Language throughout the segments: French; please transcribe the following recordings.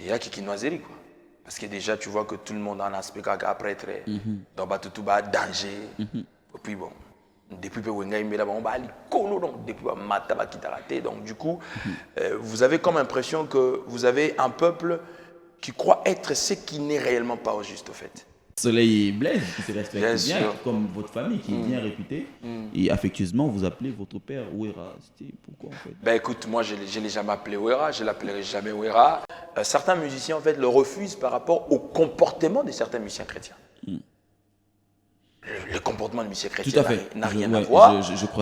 Il y a qui noiserie, quoi. Parce que déjà, tu vois que tout le monde a un aspect prêtre. Donc, tout bas danger. Et puis, bon, depuis que Wenga est là-bas, on va aller donc depuis Mataba Kitarate. Donc, du coup, vous avez comme impression que vous avez un peuple qui croit être ce qui n'est réellement pas au juste, au fait. Soleil Blaise, qui se respecte bien, sûr. comme votre famille, qui est bien réputée. Et affectueusement, vous appelez votre père Ouera. C'était pourquoi, en fait? Ben écoute, moi je ne l'ai jamais appelé Ouera, je ne l'appellerai jamais Ouera. Certains musiciens en fait le refusent par rapport au comportement de certains musiciens chrétiens. Le comportement du musicien chrétien n'a rien à voir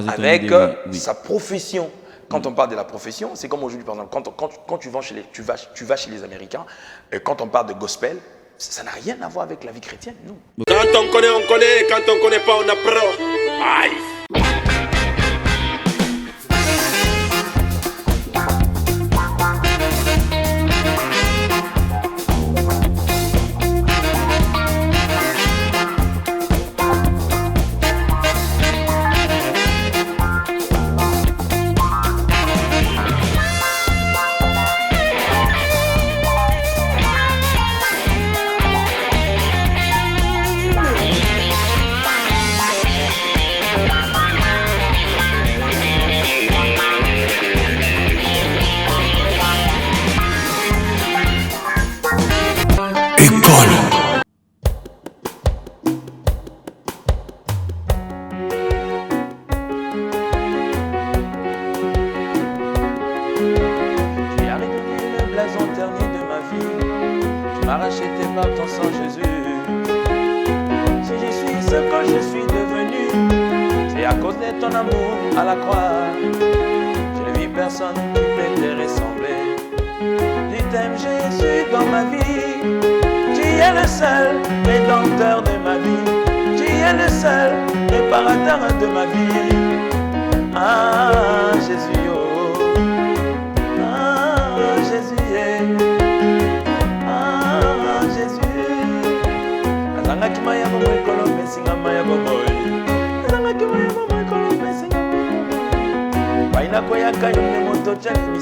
avec sa profession. Quand on parle de la profession, c'est comme aujourd'hui par exemple, quand tu vas chez les Américains, et quand on parle de gospel, ça n'a rien à voir avec la vie chrétienne, non. Quand on connaît, on connaît. Quand on connaît pas, on apprend. Aïe.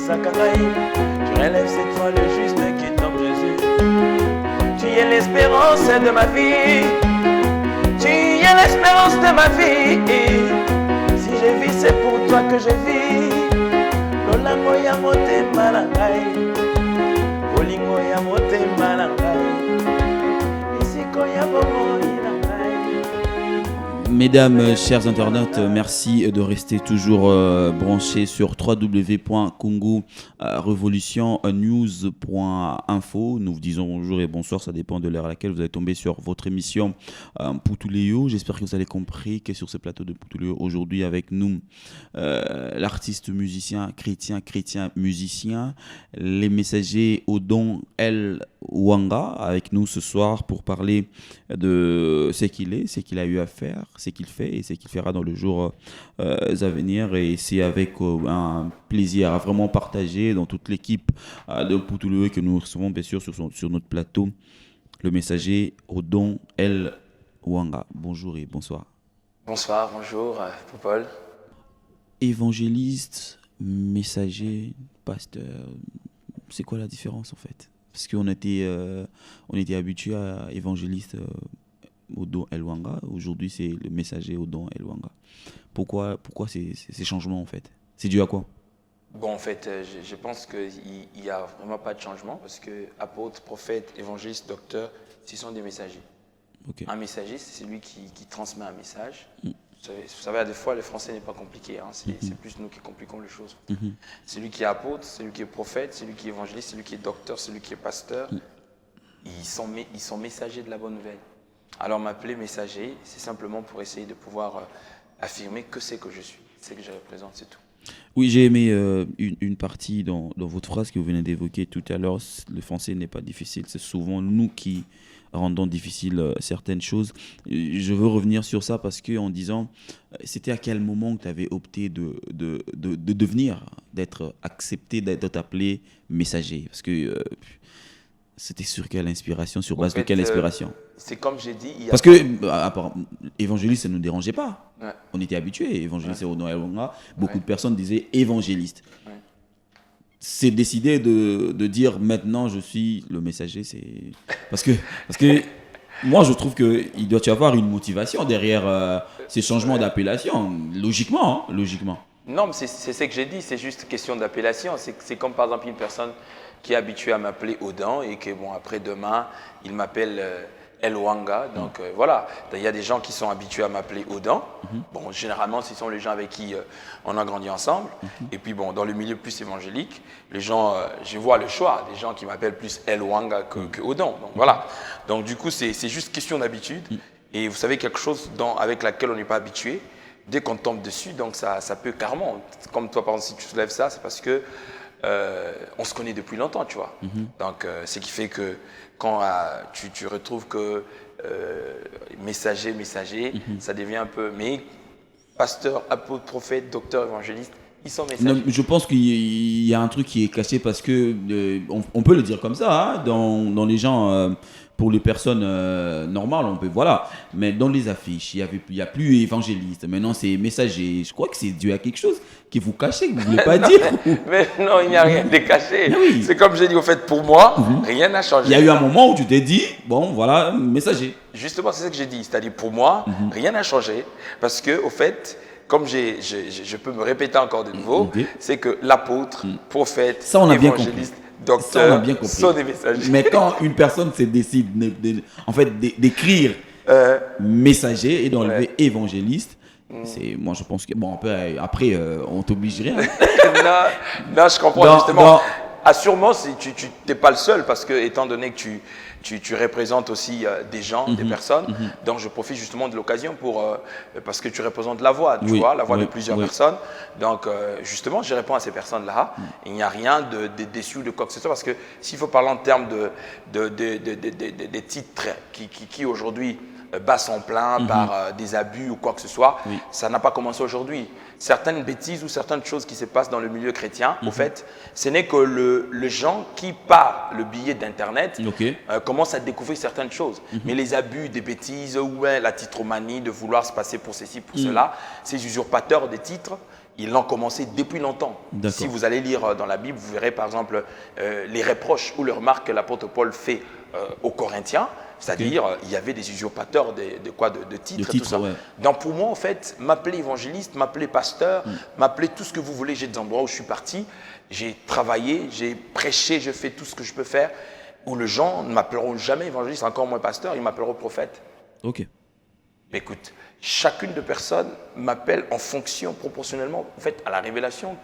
Tu relèves cette fois le juste qui tombe Jésus. Tu es l'espérance de ma vie. Tu es l'espérance de ma vie. Si je vis, c'est pour toi que je vis. Lolango ya motema na ngai. Bolingo ya motema na ngai. Isiko ya bomoi na ngai. Mesdames, chers internautes, merci de rester toujours branchés sur www.congo-revolution-news.info. Nous vous disons bonjour et bonsoir, ça dépend de l'heure à laquelle vous allez tomber sur votre émission Poutouleo. J'espère que vous avez compris que sur ce plateau de Poutouleo, aujourd'hui avec nous, l'artiste musicien, chrétien musicien, les messagers Odon El Ouanga, avec nous ce soir pour parler de ce qu'il est, ce qu'il a eu à faire, ce qu'il fait et ce qu'il fera dans le jour à venir. Et c'est avec un plaisir à vraiment partager dans toute l'équipe de Poutouleo que nous recevons bien sûr sur notre plateau le messager Odon El Ouanga. Bonjour et bonsoir. Bonsoir, bonjour, Paul. Évangéliste, messager, pasteur, c'est quoi la différence en fait? Parce qu'on était habitué à évangéliste Odon El Ouanga. Aujourd'hui, c'est le messager Odon El Ouanga. Pourquoi ces changements en fait? C'est dû à quoi? Bon, en fait, je pense qu'il n'y a vraiment pas de changement parce que apôtre, prophète, évangéliste, docteur, ce sont des messagers. Okay. Un messager, c'est celui qui transmet un message. Vous savez, des fois, le français n'est pas compliqué. Hein. C'est plus nous qui compliquons les choses. Celui qui est apôtre, celui qui est prophète, celui qui est évangéliste, celui qui est docteur, celui qui est pasteur, ils sont messagers de la bonne nouvelle. Alors, m'appeler messager, c'est simplement pour essayer de pouvoir affirmer que c'est que je suis, c'est que je représente, c'est tout. Oui, j'ai aimé une partie dans votre phrase que vous venez d'évoquer tout à l'heure. Le français n'est pas difficile, c'est souvent nous qui rendons difficile certaines choses. Je veux revenir sur ça parce que en disant, c'était à quel moment que tu avais opté de devenir, d'être accepté, d'être appelé messager? Parce que c'était sur quelle inspiration, sur base de quelle inspiration? C'est comme j'ai dit. Parce que évangéliste, ça ne nous dérangeait pas. Ouais. On était habitués. Évangéliste, c'est Odon El Ouanga. Beaucoup de personnes disaient évangéliste. Ouais. c'est décidé de dire maintenant je suis le messager, c'est parce que moi je trouve que il doit y avoir une motivation derrière ces changements d'appellation, logiquement, hein, logiquement. Non, mais c'est ce que j'ai dit, c'est juste question d'appellation. C'est comme par exemple une personne qui est habituée à m'appeler Odan et que bon, après demain, il m'appelle El Wanga. Donc voilà, il y a des gens qui sont habitués à m'appeler Odan. Bon, généralement, ce sont les gens avec qui on a grandi ensemble. Et puis bon, dans le milieu plus évangélique, les gens, je vois le choix, des gens qui m'appellent plus El Wanga que Odan. Donc voilà. Donc du coup, c'est juste question d'habitude. Et vous savez, quelque chose avec laquelle on n'est pas habitué, dès qu'on tombe dessus, donc ça peut carrément, comme toi par exemple, si tu soulèves ça, c'est parce que on se connaît depuis longtemps, tu vois. Donc ce qui fait que quand tu retrouves que messager, ça devient un peu, mais pasteur, apôtre, prophète, docteur, évangéliste, ils sont messagers. Non, je pense qu'il y a un truc qui est caché parce que on peut le dire comme ça, hein, dans les gens. Pour les personnes normales, on peut, voilà. Mais dans les affiches, il y a plus évangéliste. Maintenant, c'est messager. Je crois que c'est dû à quelque chose que vous cachez, que vous ne voulez pas dire. Mais non, il n'y a rien de caché. Oui. C'est comme j'ai dit, au fait, pour moi, rien n'a changé. Il y a eu un moment où tu t'es dit, bon, voilà, messager. Justement, c'est ce que j'ai dit. C'est-à-dire, pour moi, rien n'a changé. Parce que, au fait, comme je peux me répéter encore de nouveau, c'est que l'apôtre, prophète, ça, on a bien évangéliste, compris. docteur, ça, on a bien compris. sont des messagers. Mais quand une personne se décide d'écrire messager et d'enlever évangéliste, moi je pense que bon après on t'oblige rien. non, je comprends justement. Sûrement, tu n'es pas le seul parce que étant donné que tu représentes aussi des gens, des personnes, donc je profite justement de l'occasion parce que tu représentes la voix, tu vois, la voix de plusieurs personnes. Donc justement, je réponds à ces personnes-là. Il n'y a rien de déçu de quoi que ce soit parce que s'il faut parler en termes des titres qui aujourd'hui bat son plein par des abus ou quoi que ce soit, ça n'a pas commencé aujourd'hui. Certaines bêtises ou certaines choses qui se passent dans le milieu chrétien, au fait, ce n'est que le gens qui, par le biais d'Internet, commencent à découvrir certaines choses. Mais les abus, des bêtises, ou la titromanie, de vouloir se passer pour ceci, pour cela, ces usurpateurs des titres, ils l'ont commencé depuis longtemps. Si vous allez lire dans la Bible, vous verrez par exemple les reproches ou les remarques que l'apôtre Paul fait aux Corinthiens. C'est-à-dire, il y avait des usurpateurs de titres et tout ça. Donc pour moi, en fait, m'appeler évangéliste, m'appeler pasteur, m'appeler tout ce que vous voulez, j'ai des endroits où je suis parti, j'ai travaillé, j'ai prêché, j'ai fait tout ce que je peux faire, où les gens ne m'appelleront jamais évangéliste, encore moins pasteur, ils m'appelleront prophète. Ok. Écoute, chacune de personnes m'appelle en fonction, proportionnellement, en fait, à la révélation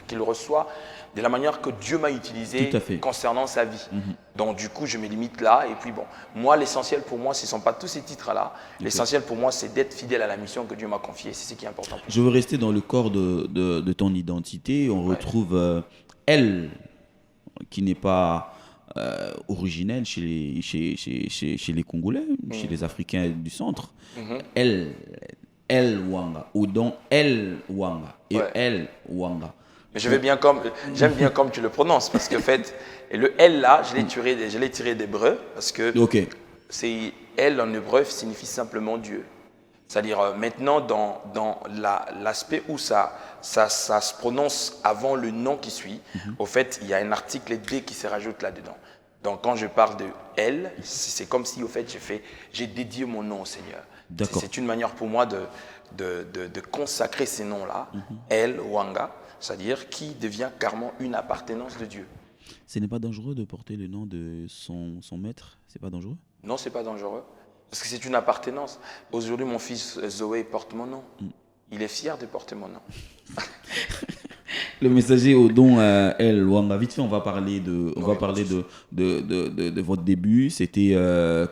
qu'il reçoit, de la manière que Dieu m'a utilisé concernant sa vie. Donc du coup, je me limite là. Et puis bon, moi, l'essentiel pour moi, ce ne sont pas tous ces titres-là. L'essentiel pour moi, c'est d'être fidèle à la mission que Dieu m'a confiée. C'est ce qui est important. Je veux rester dans le corps de ton identité. On retrouve elle, qui n'est pas originelle chez les Congolais, chez les Africains du centre. Elle Wanga, ou donc El Wanga, et El Wanga. Mais j'aime bien comme tu le prononces, parce que en fait, le L là, je l'ai tiré d'hébreu, parce que c'est L en hébreu signifie simplement Dieu. C'est-à-dire maintenant dans l'aspect où ça se prononce avant le nom qui suit, au fait, il y a un article D qui se rajoute là-dedans. Donc quand je parle de L, c'est comme si au fait j'ai dédié mon nom au Seigneur. C'est une manière pour moi de consacrer ces noms-là, El Wanga, c'est-à-dire qui devient carrément une appartenance de Dieu. Ce n'est pas dangereux de porter le nom de son maître? C'est pas dangereux? Non, c'est pas dangereux. Parce que c'est une appartenance. Aujourd'hui, mon fils Zoé porte mon nom. Il est fier de porter mon nom. Le messager au don El Wanga. Vite fait, on va parler de votre début. C'était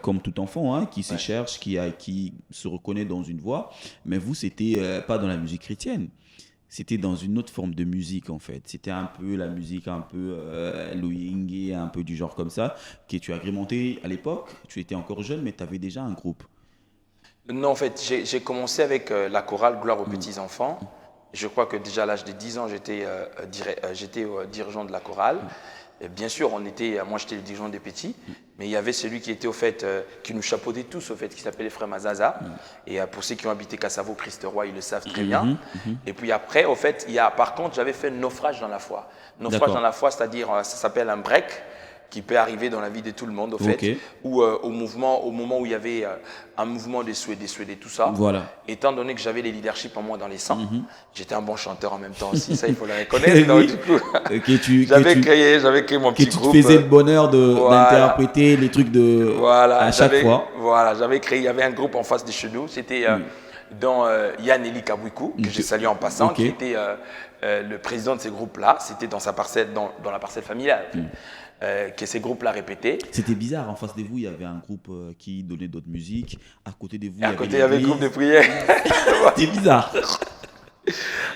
comme tout enfant qui se cherche, qui se reconnaît dans une voie. Mais vous, c'était pas dans la musique chrétienne. C'était dans une autre forme de musique, en fait. C'était un peu la musique, un peu Louis, un peu du genre comme ça, que tu as agrémenté à l'époque. Tu étais encore jeune, mais tu avais déjà un groupe. Non, en fait, j'ai commencé avec la chorale Gloire aux petits-enfants. Je crois que déjà à l'âge de 10 ans, j'étais dirigeant de la chorale. Et bien sûr, moi j'étais le dirigeant des petits, mais il y avait celui qui était au fait, qui nous chapeautait tous au fait, qui s'appelait les frères Mazaza. Et pour ceux qui ont habité Kassavo, Christ-Roi, ils le savent très bien. Et puis après, au fait, par contre, j'avais fait un naufrage dans la foi. Naufrage dans la foi, c'est-à-dire, ça s'appelle un break, qui peut arriver dans la vie de tout le monde, au fait, ou au moment où il y avait un mouvement des souhaits, tout ça. Voilà. Étant donné que j'avais les leaderships en moi dans les sangs, j'étais un bon chanteur en même temps aussi, ça il faut le reconnaître. Donc, du coup, j'avais créé mon petit groupe. Tu faisais le bonheur d'interpréter les trucs à chaque fois. Voilà, il y avait un groupe en face de chez nous, c'était dont Yann Eli Kabouikou, que j'ai salué en passant, qui était le président de ces groupes-là, c'était dans la parcelle familiale. Que ces groupes-là répétaient. C'était bizarre, en face de vous, il y avait un groupe qui donnait d'autres musiques. À côté de vous, il y avait le groupe de prière. C'était bizarre.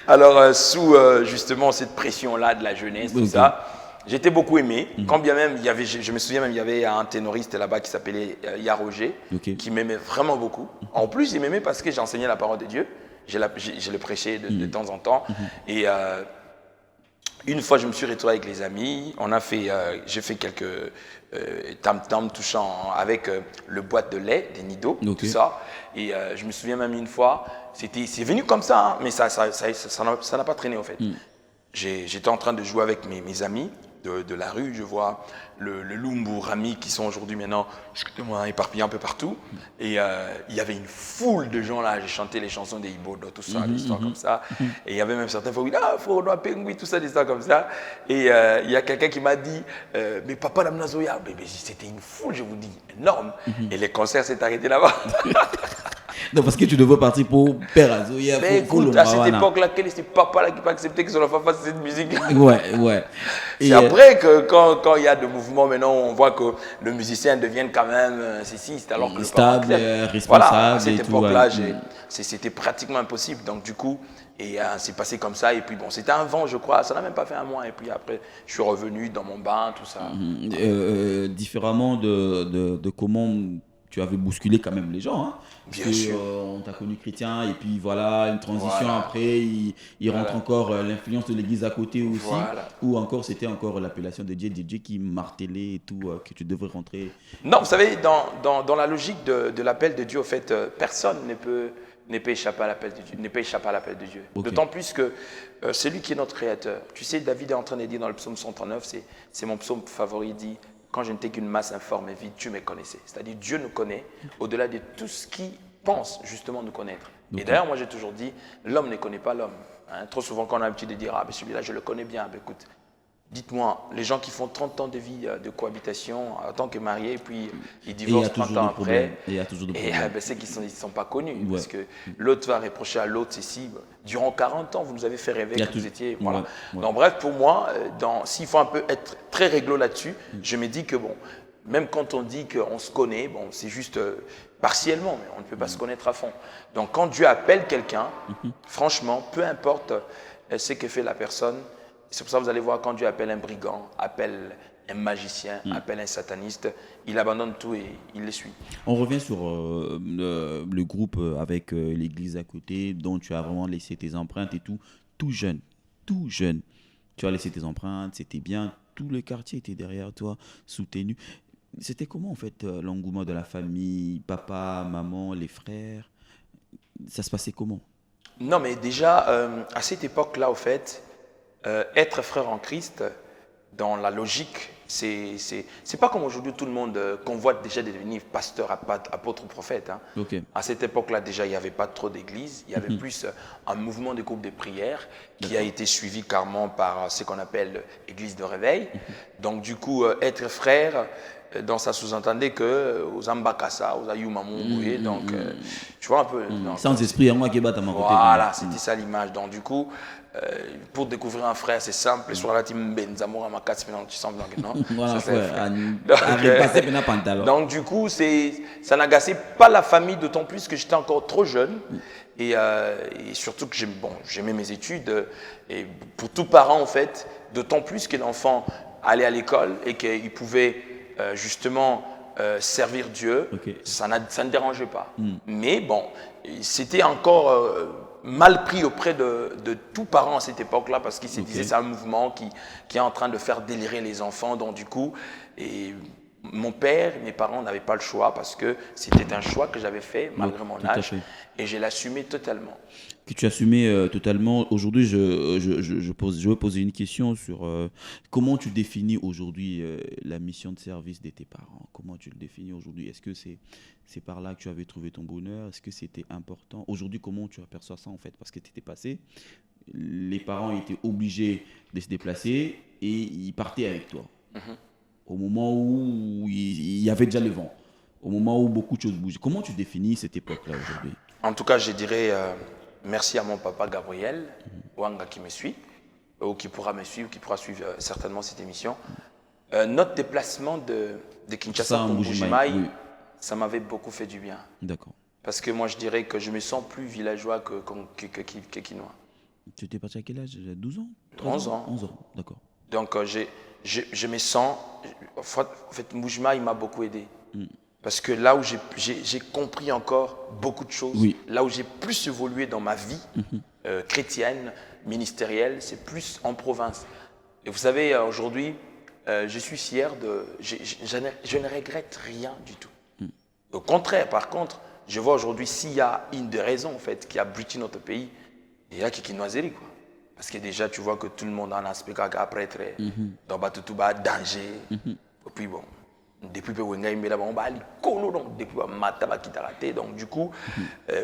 Alors, sous justement cette pression-là de la jeunesse, tout ça, j'étais beaucoup aimé. Quand bien même, je me souviens même, il y avait un ténoriste là-bas qui s'appelait Yaroger, qui m'aimait vraiment beaucoup. En plus, il m'aimait parce que j'enseignais la parole de Dieu. Je le prêchais de temps en temps. Et une fois, je me suis retrouvé avec les amis. J'ai fait quelques tam-tam touchant avec le boîte de lait, des nidos, tout ça. Et je me souviens même une fois, c'est venu comme ça, hein, mais ça n'a pas traîné en fait. J'étais en train de jouer avec mes amis de la rue. Je vois le Lumbu Rami qui sont aujourd'hui maintenant éparpillés un peu partout. Et il y avait une foule de gens là. J'ai chanté les chansons des Ibodo, tout ça, des histoires comme ça. Et il y avait même certains qui disaient Frodo Pengui, tout ça, des histoires comme ça. Et il y a quelqu'un qui m'a dit mais papa Namnazoya, c'était une foule, je vous dis, énorme. Et les concerts s'est arrêté là-bas. Non, parce que tu devais partir pour Père Azoya. Mais écoute, à cette époque-là, quel est ce papa-là qui peut accepter que son enfant fasse cette musique? Ouais. C'est après que quand il y a de mouvements, maintenant, on voit que le musicien devient quand même c'est alors que stable, responsable. Voilà, à cette époque-là, c'était pratiquement impossible. Donc du coup, c'est passé comme ça. Et puis bon, c'était un vent, je crois. Ça n'a même pas fait un mois. Et puis après, je suis revenu dans mon bain, tout ça. Différemment de comment tu avais bousculé quand même les gens, hein. Bien sûr. On t'a connu chrétien et puis voilà, une transition après, il rentre encore l'influence de l'église à côté aussi, ou encore c'était encore l'appellation de Dieu qui martelait et tout, que tu devrais rentrer. Non, vous savez, dans la logique de l'appel de Dieu, au fait, personne ne peut échapper à l'appel de Dieu. D'autant plus que c'est lui qui est notre créateur. Tu sais, David est en train de dire dans le psaume 139, c'est mon psaume favori, il dit « Quand je n'étais qu'une masse informe et vide, tu me connaissais ». C'est-à-dire Dieu nous connaît au-delà de tout ce qui pense justement nous connaître. Et d'ailleurs, moi j'ai toujours dit, l'homme ne connaît pas l'homme. Hein, trop souvent quand on a l'habitude de dire « Ah, ben celui-là, je le connais bien ». Ben, écoute, dites-moi, les gens qui font 30 ans de vie de cohabitation en tant que mariés, puis ils divorcent 30 ans après, c'est qu'ils ne sont pas connus. Parce que l'autre va reprocher à l'autre ceci. Durant 40 ans, vous nous avez fait rêver que vous étiez... Voilà. Donc bref, pour moi, s'il faut un peu être très réglo là-dessus, je me dis que bon, même quand on dit qu'on se connaît, bon, c'est juste partiellement, mais on ne peut pas se connaître à fond. Donc quand Dieu appelle quelqu'un, franchement, peu importe ce que fait la personne, c'est pour ça que vous allez voir quand Dieu appelle un brigand, appelle un magicien, appelle un sataniste, il abandonne tout et il les suit. On revient sur le groupe avec l'église à côté, dont tu as vraiment laissé tes empreintes et tout jeune. Tu as laissé tes empreintes, c'était bien, tout le quartier était derrière toi, soutenu. C'était comment en fait l'engouement de la famille, papa, maman, les frères? Ça se passait comment? Non mais déjà, à cette époque-là, au fait, être frère en Christ, dans la logique, c'est pas comme aujourd'hui tout le monde convoite déjà de devenir pasteur, apôtre, prophète. Hein. À cette époque-là, déjà, il n'y avait pas trop d'église. Il y avait plus un mouvement de groupe de prière qui a été suivi carrément par ce qu'on appelle l'église de réveil. Donc, du coup, être frère, donc ça sous-entendait que aux Ambakassa, aux Ayumamungoué, donc tu vois un peu. Donc, sans esprit à moi qui bat à mon côté. Voilà, c'était ça l'image. Donc, du coup, pour découvrir un frère, c'est simple. Sur la team Benzamour, tu sens non. Donc, du coup, ça n'agaçait pas la famille, d'autant plus que j'étais encore trop jeune. Et surtout que j'aimais mes études. Et pour tout parent, en fait, d'autant plus que l'enfant allait à l'école et qu'il pouvait justement servir Dieu, ça ne dérangeait pas. Mais bon, c'était encore mal pris auprès de tous parents à cette époque-là parce qu'ils se disaient c'est un mouvement qui est en train de faire délirer les enfants. Donc du coup, et mon père et mes parents n'avaient pas le choix parce que c'était un choix que j'avais fait malgré mon âge et je l'assumais totalement. Que tu assumais totalement. Aujourd'hui, je veux poser une question sur comment tu définis aujourd'hui la mission de service de tes parents. Comment tu le définis aujourd'hui? Est-ce que c'est par là que tu avais trouvé ton bonheur? Est-ce que c'était important? Aujourd'hui, comment tu aperçois ça en fait? Parce que tu étais passé, les parents étaient obligés de se déplacer et ils partaient avec toi. Au moment où il y avait déjà le vent, au moment où beaucoup de choses bougeaient. Comment tu définis cette époque-là aujourd'hui? En tout cas, je dirais merci à mon papa Gabriel Wanga qui me suit, ou qui pourra me suivre, qui pourra suivre certainement cette émission. Notre déplacement de Kinshasa pour Mbuji-Mayi, ça m'avait beaucoup fait du bien. D'accord. Parce que moi, je dirais que je me sens plus villageois que Kinois. Tu étais parti à quel âge? 12 ans? 11 ans. 11 ans, d'accord. Donc, je me sens... En fait, Mbuji-Mayi m'a beaucoup aidé. Parce que là où j'ai compris encore beaucoup de choses, là où j'ai plus évolué dans ma vie chrétienne, ministérielle, c'est plus en province. Et vous savez, aujourd'hui, je suis fier de... Je ne regrette rien du tout. Au contraire, par contre, je vois aujourd'hui s'il y a une des raisons en fait, qui a abruti notre pays, il y a qui noiserie, quoi. Parce que déjà, tu vois que tout le monde en a un spectacle après, très, dans Batutouba, danger. Et puis bon, depuis que donc du coup,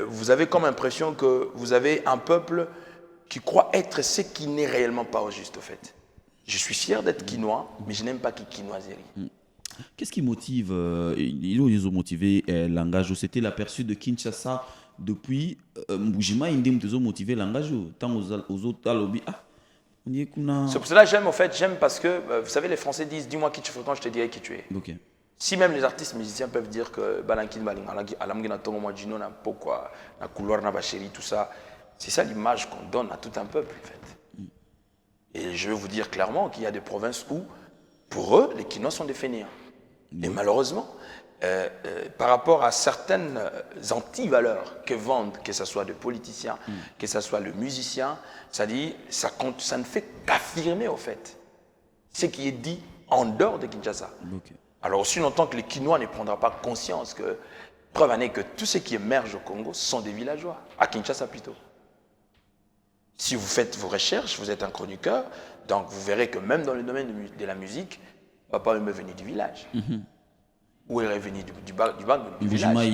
vous avez comme impression que vous avez un peuple qui croit être ce qui n'est réellement pas au juste, au fait. Je suis fier d'être quinois, mais je n'aime pas quinoiserie. Qu'est-ce qui motive, ils ont motivé l'engagement? C'était l'aperçu de Kinshasa depuis Mbuji-Mayi, ils ont motivé l'engagement. Tant aux autres, c'est pour cela que j'aime, en fait, j'aime parce que, vous savez, les Français disent, dis-moi qui tu fréquentes, je te dirai qui tu es. Okay. Si même les artistes musiciens peuvent dire que tout ça, c'est ça l'image qu'on donne à tout un peuple, en fait. Et je veux vous dire clairement qu'il y a des provinces où, pour eux, les Kinois sont des fainéants. Et malheureusement, par rapport à certaines anti-valeurs que vendent, que ce soit des politiciens, que ce soit le musicien, ça ne fait qu'affirmer, au fait, ce qui est dit en dehors de Kinshasa. Okay. Alors aussi longtemps que les Kinois ne prendront pas conscience que, preuve en est que tout ce qui émerge au Congo sont des villageois, à Kinshasa plutôt. Si vous faites vos recherches, vous êtes un chroniqueur, donc vous verrez que même dans le domaine de la musique, papa est venu du village. Ou il est venu du village.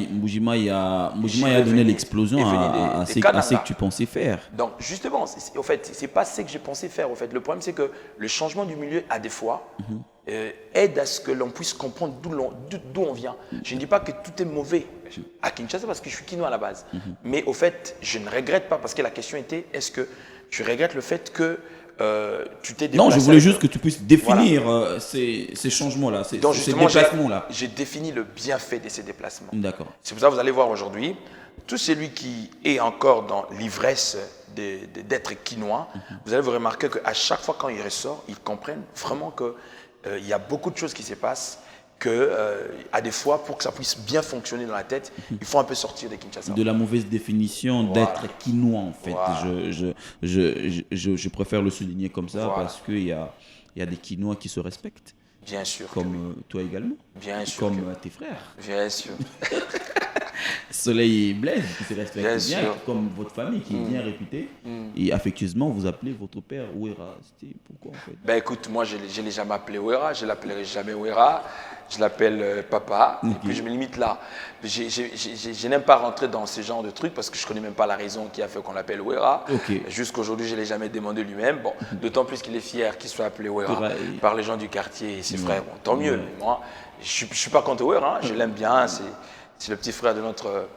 Mbuji-Mayi a donné l'explosion à ce que tu pensais faire. Donc justement, en fait, c'est pas ce que je pensais faire. En fait. Le problème, c'est que le changement du milieu, à des fois, aide à ce que l'on puisse comprendre d'où on vient. Je ne dis pas que tout est mauvais à Kinshasa parce que je suis quinois à la base. Mais au fait, je ne regrette pas parce que la question était, est-ce que tu regrettes le fait que tu t'es déplacé? Non, je voulais juste que tu puisses définir ces changements-là, ces déplacements-là. J'ai défini le bienfait de ces déplacements. D'accord. C'est pour ça que vous allez voir aujourd'hui, tout celui qui est encore dans l'ivresse d'être quinois, vous allez vous remarquer qu'à chaque fois quand il ressort, ils comprennent vraiment qu'il y a beaucoup de choses qui se passent, qu'à des fois, pour que ça puisse bien fonctionner dans la tête, il faut un peu sortir de Kinshasa. De la mauvaise définition d'être quinois, en fait. Je préfère le souligner comme ça parce qu'il y a des quinois qui se respectent. Bien sûr. Comme toi également. Bien sûr. Comme tes frères. Bien sûr. Soleil et Blaise qui se respectent bien, comme votre famille qui est bien réputée. Et affectueusement, vous appelez votre père Ouera. C'était pourquoi en fait? Ben écoute, moi je ne l'ai jamais appelé Ouera, je ne l'appellerai jamais Ouera, je l'appelle papa, et puis je me limite là. Je n'aime pas rentrer dans ce genre de trucs parce que je ne connais même pas la raison qui a fait qu'on l'appelle Ouera. Jusqu'aujourd'hui, je ne l'ai jamais demandé lui-même. Bon, d'autant plus qu'il est fier qu'il soit appelé Ouera par les gens du quartier et ses frères. Bon, tant mieux, mais moi, je ne suis pas contre Ouera, je l'aime bien, c'est le petit frère de notre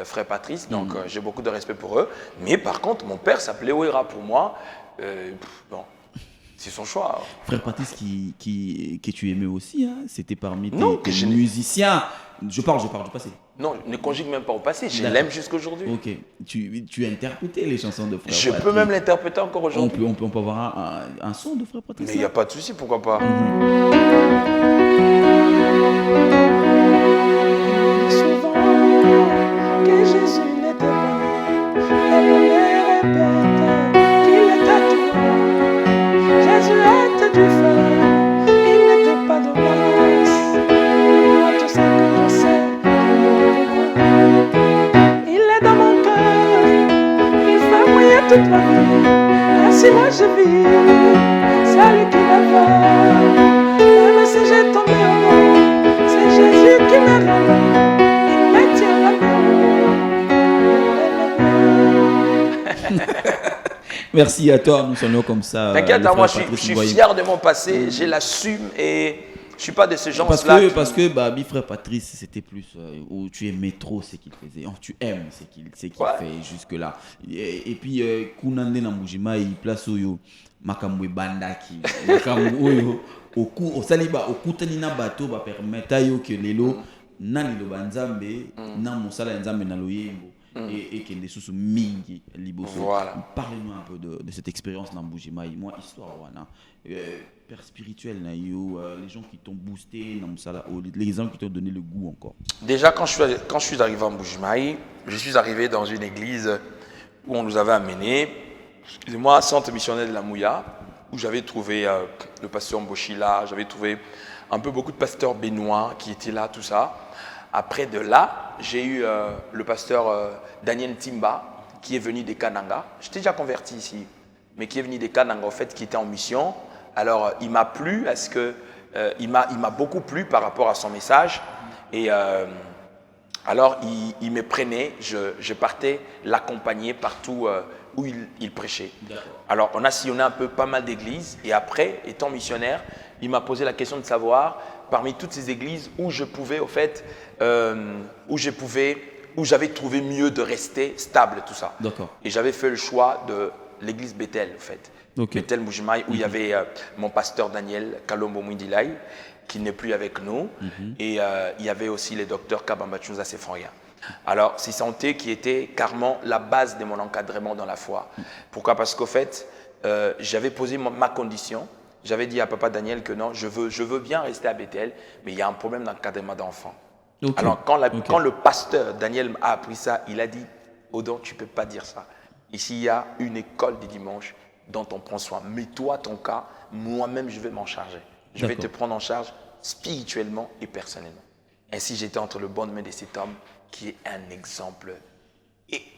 frère Patrice, donc j'ai beaucoup de respect pour eux. Mais par contre, mon père s'appelait Ouera pour moi. Bon, c'est son choix. Frère Patrice que tu aimais aussi, hein? C'était parmi tes musiciens. Je parle du passé. Non, ne conjugue même pas au passé, je l'aime jusqu'aujourd'hui. Ok, tu as interprété les chansons de Frère Patrice. Je peux même l'interpréter encore aujourd'hui. On peut avoir un son de Frère Patrice. Mais il n'y a pas de souci, pourquoi pas. Souvent que Jésus n'était pas toute ma vie. Ainsi moi je vis, c'est lui qui m'a fait. Même si j'ai tombé en haut, c'est Jésus qui m'a relevé. Je me tiens la main. Merci à toi, nous sommes comme ça. T'inquiète, moi je suis fier de mon passé, je l'assume et je suis pas de ce genre là. Parce que bah, mi frère Patrice, c'était plus où tu aimais trop ce qu'il faisait. Oh, tu aimes ce qu'il fait jusque-là. Et puis, Kunande Namujima, il place où Makamwe Bandaki. Makamwe au Saliba, au Kutanina Bato, va permettre que Lelo, Nani le Banzambe, Nan Moussala Nzambe Naloyembo. Et qu'il est sous mingi liboso. Voilà. Parlez-nous un peu de cette expérience dans Mbujimai. Moi, histoire, père spirituel, les gens qui t'ont boosté, les gens qui t'ont donné le goût encore. Déjà, quand je suis arrivé à Mbujimai, je suis arrivé dans une église où on nous avait amené, excusez-moi, centre missionnaire de la Mouya, où j'avais trouvé le pasteur Mboshila, j'avais trouvé un peu beaucoup de pasteurs béninois qui étaient là, tout ça. Après de là, j'ai eu le pasteur Daniel Timba qui est venu des Kananga. J'étais déjà converti ici, mais qui est venu des Kananga en fait, qui était en mission. Alors il m'a plu parce que il m'a beaucoup plu par rapport à son message. Et alors il me prenait, je partais l'accompagner partout où il prêchait. Alors on a sillonné un peu pas mal d'églises et après, étant missionnaire, il m'a posé la question de savoir parmi toutes ces églises où je pouvais au fait où j'avais trouvé mieux de rester stable, tout ça. Et j'avais fait le choix de l'église Bethel, en fait. Bethel Mbujimai, où il y avait mon pasteur Daniel Kalombo Mwindilai, qui n'est plus avec nous. Et il y avait aussi les docteurs Kabambachunza Sefrania. Alors, c'est santé qui était carrément la base de mon encadrement dans la foi. Pourquoi? Parce qu'au fait, j'avais posé ma condition. J'avais dit à papa Daniel que non, je veux bien rester à Bethel, mais il y a un problème d'encadrement d'enfants. Alors, quand le pasteur Daniel a appris ça, il a dit « Odon, tu ne peux pas dire ça. Ici, il y a une école du dimanche dont on prend soin. Mais toi, ton cas, moi-même, je vais m'en charger. Je vais te prendre en charge spirituellement et personnellement. » Ainsi, j'étais entre le bon main de cet homme qui est un exemple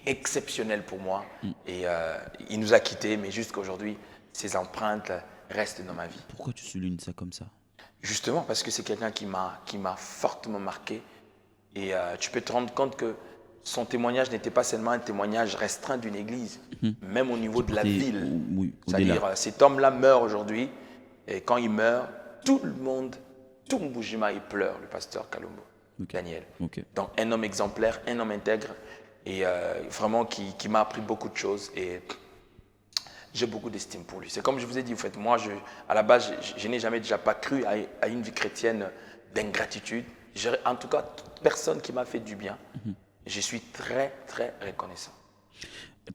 exceptionnel pour moi. Et il nous a quittés, mais jusqu'à aujourd'hui, ses empreintes restent dans ma vie. Pourquoi tu soulignes ça comme ça? Justement parce que c'est quelqu'un qui m'a fortement marqué et tu peux te rendre compte que son témoignage n'était pas seulement un témoignage restreint d'une église, même au niveau de la ville. C'est-à-dire cet homme-là meurt aujourd'hui et quand il meurt, tout le monde, tout Mbujima, il pleure, le pasteur Kalombo, Daniel. Donc un homme exemplaire, un homme intègre et vraiment qui m'a appris beaucoup de choses et j'ai beaucoup d'estime pour lui. C'est comme je vous ai dit, en fait, moi, à la base, je n'ai jamais déjà pas cru à une vie chrétienne d'ingratitude. En tout cas, toute personne qui m'a fait du bien, je suis très, très reconnaissant.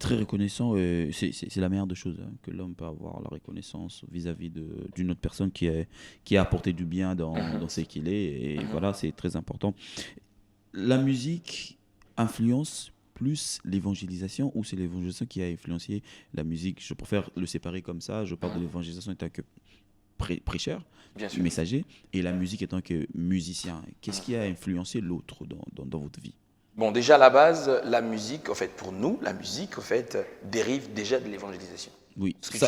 Très reconnaissant, c'est la meilleure des choses hein, que l'homme peut avoir, la reconnaissance vis-à-vis d'une autre personne qui a apporté du bien dans ce qu'il est. Et voilà, c'est très important. La musique influence plus l'évangélisation ou c'est l'évangélisation qui a influencé la musique? Je préfère le séparer comme ça. Je parle de l'évangélisation étant que prêcheur, messager, et la musique étant que musicien. Qu'est-ce qui a influencé l'autre dans votre vie? Bon, déjà à la base, la musique, en fait, pour nous, la musique, en fait, dérive déjà de l'évangélisation. Oui. Parce que tu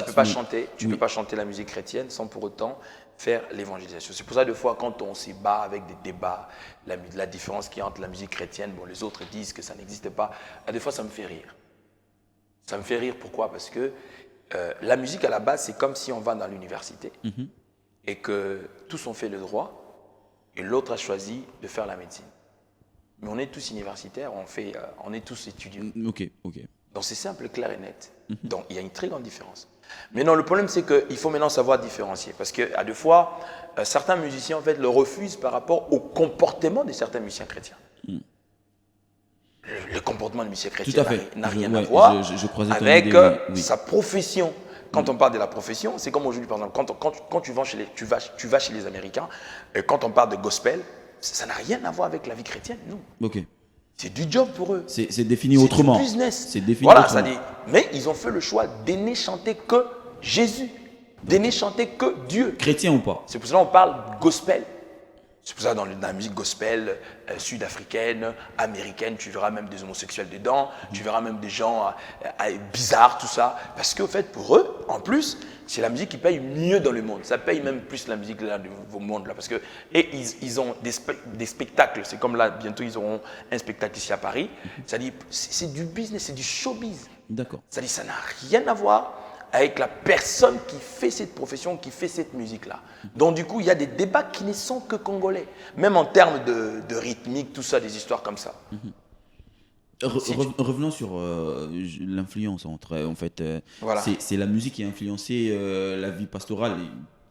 ne peux pas chanter la musique chrétienne sans pour autant faire l'évangélisation. C'est pour ça, des fois, quand on se bat avec des débats, la différence qu'il y a entre la musique chrétienne, bon, les autres disent que ça n'existe pas, des fois, ça me fait rire. Ça me fait rire, pourquoi? Parce que la musique, à la base, c'est comme si on va dans l'université et que tous ont fait le droit et l'autre a choisi de faire la médecine. Mais on est tous universitaires, on est tous étudiants. Donc c'est simple, clair et net. Donc il y a une très grande différence. Mais non, le problème c'est qu'il faut maintenant savoir différencier. Parce qu'à deux fois, certains musiciens en fait le refusent par rapport au comportement de certains musiciens chrétiens. Le comportement du musicien chrétien n'a rien à voir avec sa profession. Quand on parle de la profession, c'est comme aujourd'hui par exemple, quand tu vas chez les Américains, quand on parle de gospel, ça n'a rien à voir avec la vie chrétienne, non. C'est du job pour eux. C'est défini autrement. C'est du business. C'est défini voilà, autrement. Mais ils ont fait le choix d'aimer chanter que Jésus, d'aimer chanter que Dieu. Chrétien ou pas. C'est pour cela qu'on parle gospel. C'est pour ça que dans la musique gospel sud-africaine, américaine, tu verras même des homosexuels dedans, tu verras même des gens bizarres, tout ça. Parce qu'au fait, pour eux, en plus, c'est la musique qui paye mieux dans le monde. Ça paye même plus la musique là, au monde. Là, parce que, et ils ont des spectacles. C'est comme là, bientôt, ils auront un spectacle ici à Paris. C'est-à-dire, c'est du business, c'est du showbiz. D'accord. C'est-à-dire, ça n'a rien à voir avec la personne qui fait cette profession, qui fait cette musique-là. Donc, du coup, il y a des débats qui ne sont que congolais. Même en termes de rythmique, tout ça, des histoires comme ça. Revenons sur l'influence entre, en fait, Voilà. c'est la musique qui a influencé la vie pastorale,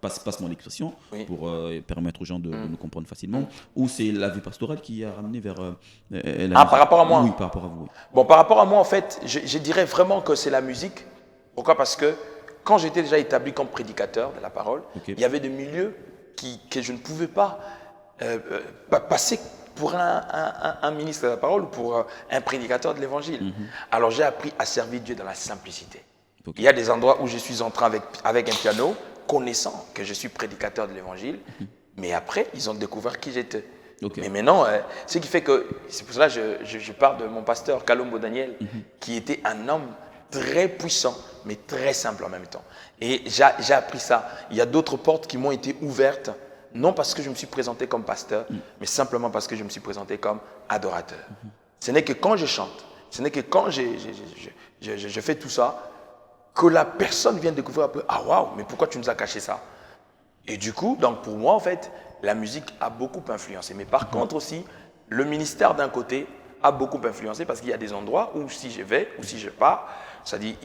passe-moi l'expression, Oui. pour permettre aux gens de nous comprendre facilement, ou c'est la vie pastorale qui a ramené vers la musique. Par rapport à moi? Oui, par rapport à vous. Oui. Bon, par rapport à moi, en fait, je dirais vraiment que c'est la musique. Pourquoi? Parce que quand j'étais déjà établi comme prédicateur de la parole, il y avait des milieux que je ne pouvais pas passer pour un ministre de la parole ou pour un prédicateur de l'évangile. Alors j'ai appris à servir Dieu dans la simplicité. Il y a des endroits où je suis entré avec un piano, connaissant que je suis prédicateur de l'évangile, mais après, ils ont découvert qui j'étais. Mais maintenant, ce qui fait que, c'est pour cela que je parle de mon pasteur, Kalombo Daniel, qui était un homme très puissant, mais très simple en même temps. Et j'ai appris ça. Il y a d'autres portes qui m'ont été ouvertes, non parce que je me suis présenté comme pasteur, mais simplement parce que je me suis présenté comme adorateur. Ce n'est que quand je chante, ce n'est que quand je fais tout ça, que la personne vient découvrir un peu, ah waouh, mais pourquoi tu nous as caché ça? Et du coup, donc pour moi, en fait, la musique a beaucoup influencé. Mais par contre aussi, le ministère d'un côté a beaucoup influencé parce qu'il y a des endroits où si je vais ou si je pars, c'est-à-dire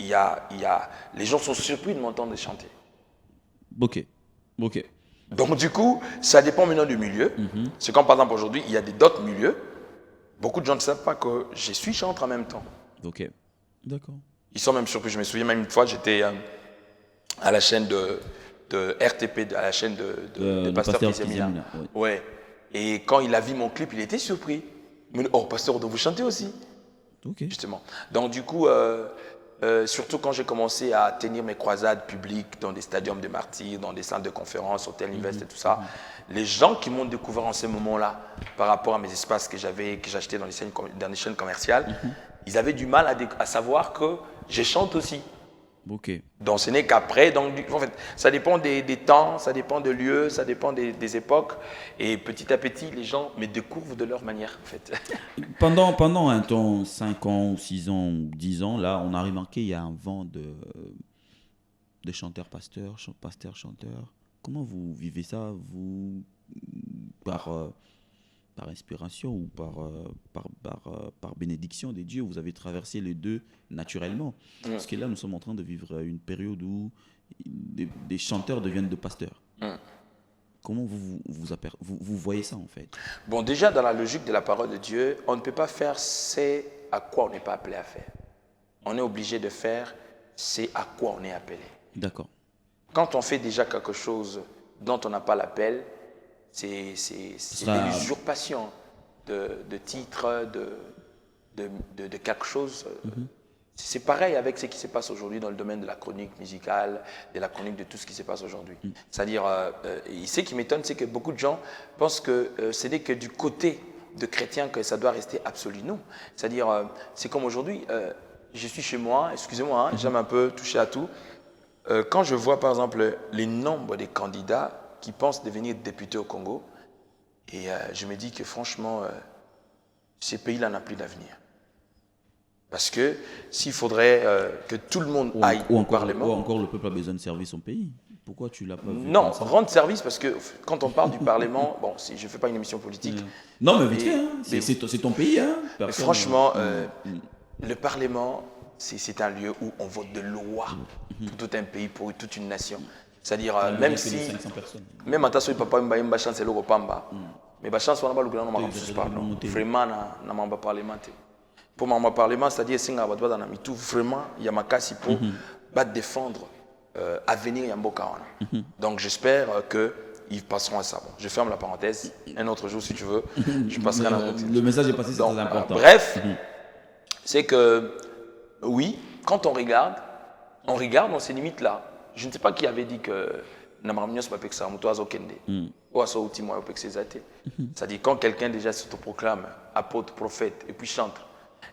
les gens sont surpris de m'entendre chanter. Ok. Donc du coup, ça dépend maintenant du milieu. C'est comme par exemple aujourd'hui, il y a d'autres milieux. Beaucoup de gens ne savent pas que je suis chanteur en même temps. Ok, d'accord. Ils sont même surpris. Je me souviens même une fois, j'étais à la chaîne de RTP, à la chaîne de Pasteur Kisemina. Ouais. Et quand il a vu mon clip, il était surpris. Il me dit, oh, pasteur, vous chantez aussi. Ok. Justement. Donc du coup, surtout quand j'ai commencé à tenir mes croisades publiques dans des stadiums de martyrs, dans des salles de conférences, hôtels, universités, tout ça, les gens qui m'ont découvert en ce moment-là, par rapport à mes espaces que j'achetais dans les chaînes commerciales, ils avaient du mal à savoir que je chante aussi. Ok. Donc ce n'est qu'après, donc en fait, ça dépend des temps, ça dépend de lieux, ça dépend des époques, et petit à petit, les gens me découvrent de leur manière, en fait. Pendant un temps, 5 ans, 6 ans, ou 10 ans, là, on a remarqué qu'il y a un vent de chanteurs, chanteurs. Comment vous vivez ça, vous, par inspiration ou par bénédiction des dieux, vous avez traversé les deux naturellement. Parce que là, nous sommes en train de vivre une période où des chanteurs deviennent de pasteurs. Comment vous voyez ça en fait? Bon, déjà, dans la logique de la parole de Dieu, on ne peut pas faire ce à quoi on n'est pas appelé à faire. On est obligé de faire ce à quoi on est appelé. D'accord. Quand on fait déjà quelque chose dont on n'a pas l'appel, c'est de l'usurpation de titres, de quelque chose. C'est pareil avec ce qui se passe aujourd'hui dans le domaine de la chronique musicale, de la chronique de tout ce qui se passe aujourd'hui. C'est-à-dire, ce qui m'étonne, c'est que beaucoup de gens pensent que ce n'est que du côté de chrétiens que ça doit rester absolu. Non. C'est-à-dire, c'est comme aujourd'hui, je suis chez moi, excusez-moi, j'aime un peu toucher à tout. Quand je vois par exemple les nombres des candidats qui pensent devenir députés au Congo, et je me dis que franchement, ces pays-là n'ont plus d'avenir. Parce que s'il faudrait que tout le monde aille au Parlement... Ou encore le peuple a besoin de servir son pays. Pourquoi tu l'as pas vu? Non, rendre service, parce que quand on parle du Parlement, bon, je ne fais pas une émission politique. Non, mais vite fait, c'est ton pays. Mais franchement, le Parlement, c'est un lieu où on vote de loi pour tout un pays, pour toute une nation. C'est-à-dire, même si... Même en tant que papa, il y a chance au Pamba. Mais la chance, on a le gouvernement vraiment dans le Parlement. Pour le Parlement, c'est-à-dire que vraiment, il y a ma casse pour défendre l'avenir Yamboka. Donc j'espère qu'ils passeront à ça. Bon, je ferme la parenthèse. Un autre jour, si tu veux, je passerai à la montée. Le message est passé, c'est très important. Bref, c'est que, oui, quand on regarde dans ces limites-là. Je ne sais pas qui avait dit que na marmignos pas pexer moto azokende ou aso ultimo yo pexer zate. C'est-à-dire quand quelqu'un déjà s'autoproclame apôtre, prophète et puis chante.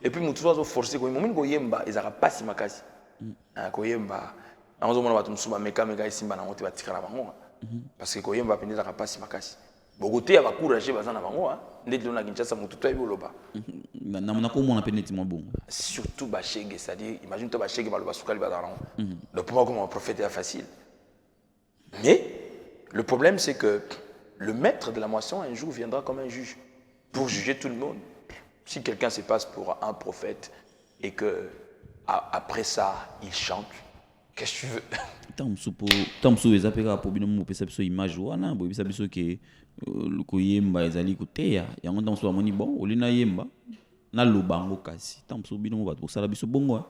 Et puis mutu azo forcer ko momini ko yemba ezaka pasi makasi. Ko yemba azo mona batu musuma meka isimba na moto batikala bango. Parce que ko yemba pendeza ka pasi makasi. Bogote ya bakourager bazana bango ndeti lona Kinshasa mutu to eboloba. Na ko mona peneti mo bon. Surtout bashege, c'est-à-dire imagine toi bashege baloba sukali bazana. Le pouvoir comme un prophète est facile. Mais le problème, c'est que le maître de la moisson, un jour, viendra comme un juge pour juger tout le monde. Si quelqu'un se passe pour un prophète et que après ça, il chante, qu'est-ce que tu veux? Tamsu ezapeka po bino mo pesa biso image wana bo bisa biso ke ko yemba ezali koteya yango tamsu amoni bon olina yemba na lobango kasi tamsu bino mo ba to sala biso bongo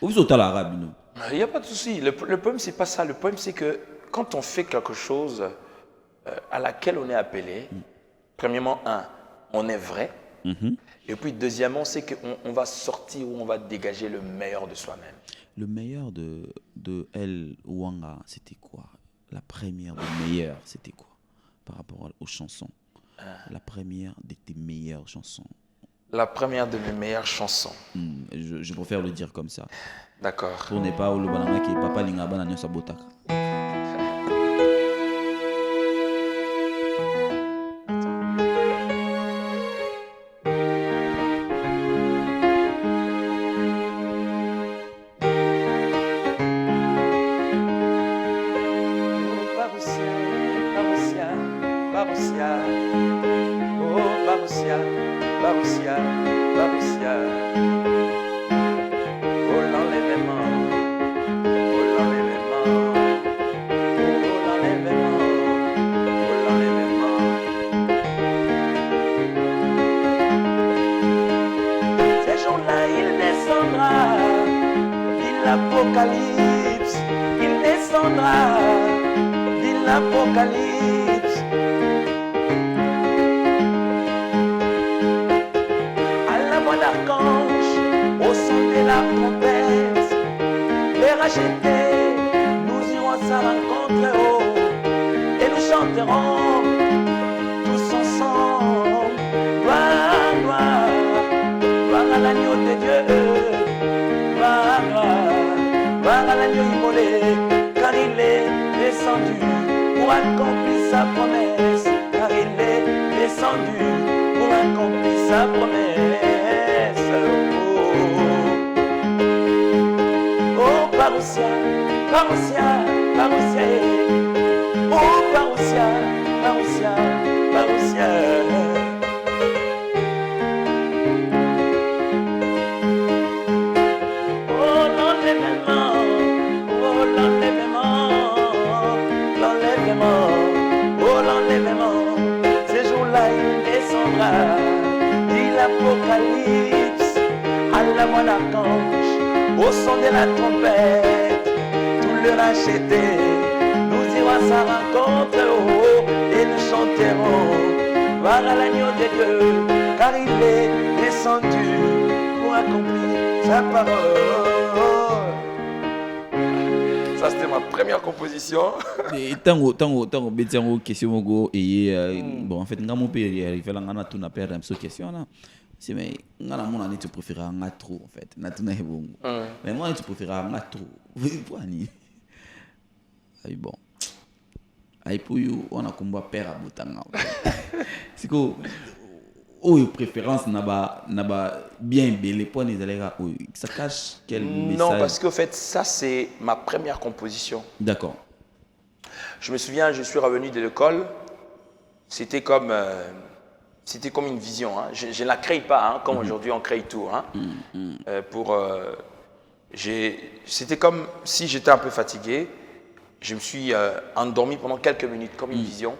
o biso tala rabino. Il y a pas de souci, le problème c'est pas ça, le problème c'est que quand on fait quelque chose à laquelle on est appelé, premièrement, on est vrai. Et puis, deuxièmement, c'est qu'on va sortir ou on va dégager le meilleur de soi-même. Le meilleur de El Wanga, c'était quoi? La première des meilleures, c'était quoi? Par rapport aux chansons. La première de tes meilleures chansons. La première de mes meilleures chansons. Je préfère le dire comme ça. D'accord. On n'est pas au Lobananga qui est Papa Lingaba Nanyo Sabotaka. l'Apocalypse, il descendra, dit l'Apocalypse. À la voix d'archange, au son de la trompette, les rachetés, nous irons à sa rencontre, oh, et nous chanterons tous ensemble. Gloire, gloire, gloire à l'agneau de Dieu. Gloire à l'agneau immolé, car il est descendu pour accomplir sa promesse, car il est descendu pour accomplir sa promesse. Oh, oh, Parousia, Parousia, Parousia, oh, Parousia, Parousia, Parousia. Dit l'Apocalypse à la voix d'archange, au son de la trompette, tout le racheté, nous irons à sa rencontre, oh, et nous chanterons, gloire à l'agneau de Dieu, car il est descendu pour accomplir sa parole. Ça, c'était ma première composition. Tango betiango question mogo et bon en fait ngamo pe il fait ngana tout na perdre une question là. C'est mais ngana mon année tu préfères ngana trop en fait. Na tout na bon. Mais moi tu préfères ngana trop. Pourquoi ni? Ay bon. Ay pour you on a combat père à botanga. C'est que oh préférence n'a pas bien belé pour les allers ça cache quel message? Non parce qu'en fait ça c'est ma première composition. D'accord. Je me souviens, je suis revenu de l'école, c'était comme une vision. Hein. Je ne la crée pas, hein, comme aujourd'hui on crée tout. Hein. C'était comme si j'étais un peu fatigué, je me suis endormi pendant quelques minutes, comme une vision,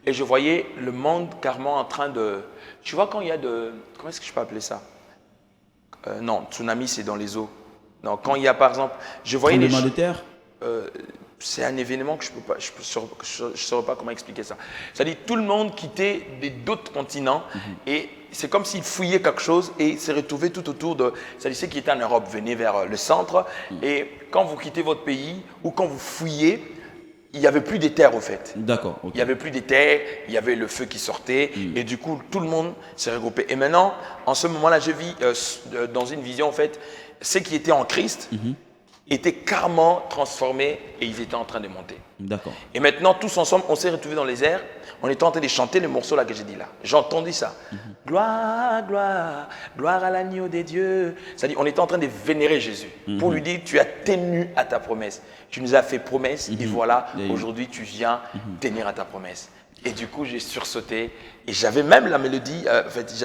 et je voyais le monde carrément en train de... Tu vois quand il y a de... Comment est-ce que je peux appeler ça? Non, tsunami c'est dans les eaux. Non, quand il y a par exemple... Je voyais les... de terre c'est un événement que je ne saurais pas comment expliquer ça. C'est-à-dire tout le monde quittait d'autres continents et c'est comme s'ils fouillaient quelque chose et se retrouvaient tout autour de... C'est-à-dire ceux qui étaient en Europe venaient vers le centre et quand vous quittez votre pays ou quand vous fouillez, il n'y avait plus d'éther au fait. D'accord. Il n'y avait plus d'éther, il y avait le feu qui sortait et du coup tout le monde s'est regroupé. Et maintenant, en ce moment-là, je vis dans une vision en fait, ceux qui étaient en Christ étaient carrément transformés et ils étaient en train de monter. D'accord. Et maintenant, tous ensemble, on s'est retrouvés dans les airs, on était en train de chanter le morceau là que j'ai dit là. J'ai entendu ça. Gloire, gloire, gloire à l'agneau des dieux. C'est-à-dire, on était en train de vénérer Jésus pour lui dire, tu as tenu à ta promesse. Tu nous as fait promesse et voilà, aujourd'hui, tu viens tenir à ta promesse. Et du coup, j'ai sursauté et j'avais même la mélodie,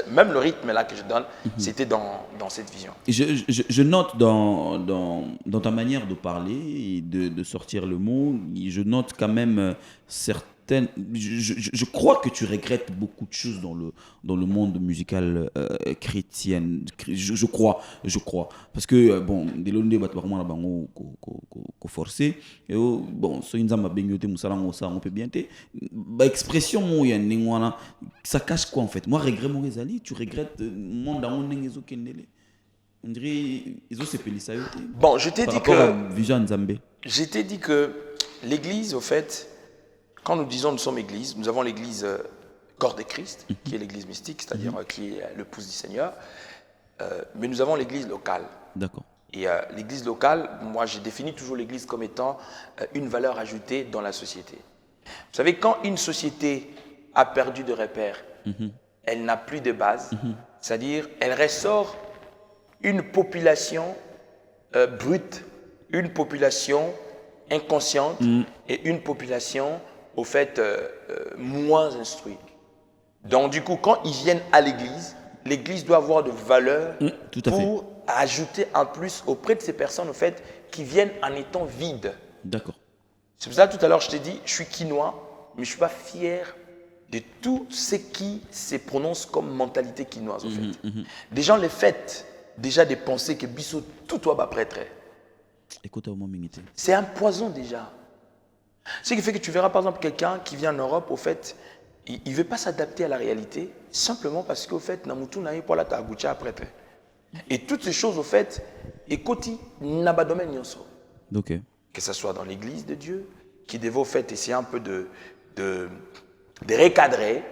même le rythme là que je donne, c'était dans cette vision. Je note dans ta manière de parler et de sortir le mot, je note quand même certaines... Je crois que tu regrettes beaucoup de choses dans le monde musical chrétien. Je crois. Parce que, bon, dès le début, tu vas vraiment forcer. Et bon, si tu as on peut bien te... Expression, ça cache quoi en fait? Moi, regrette mon Rezali, tu regrettes le monde dans le monde. On dirait ils ont séparé ça. Bon, je t'ai dit que l'église, au fait, quand nous disons nous sommes église, nous avons l'église corps de Christ, qui est l'église mystique, c'est-à-dire qui est l'épouse du Seigneur, mais nous avons l'église locale. D'accord. Et l'église locale, moi, j'ai défini toujours l'église comme étant une valeur ajoutée dans la société. Vous savez, quand une société a perdu de repères, elle n'a plus de base, c'est-à-dire elle ressort une population brute, une population inconsciente et une population, au fait, moins instruite. Donc, du coup, quand ils viennent à l'église doit avoir de valeur pour ajouter en plus auprès de ces personnes, au fait, qui viennent en étant vides. D'accord. C'est pour ça que tout à l'heure, je t'ai dit, je suis quinois, mais je ne suis pas fier de tout ce qui se prononce comme mentalité quinoise, au fait. Des gens les fêtent déjà de penser que Bissot, tout toi, va prêtre. Écoute, c'est un poison déjà. Ce qui fait que tu verras par exemple quelqu'un qui vient en Europe, au fait, il ne veut pas s'adapter à la réalité, simplement parce qu'au fait, Namutu n'a pas la tagucha prêtre. Et toutes ces choses, au fait, écoute, n'a pas de domaine. Okay. Que ce soit dans l'église de Dieu, qui devait au fait essayer un peu de recadrer.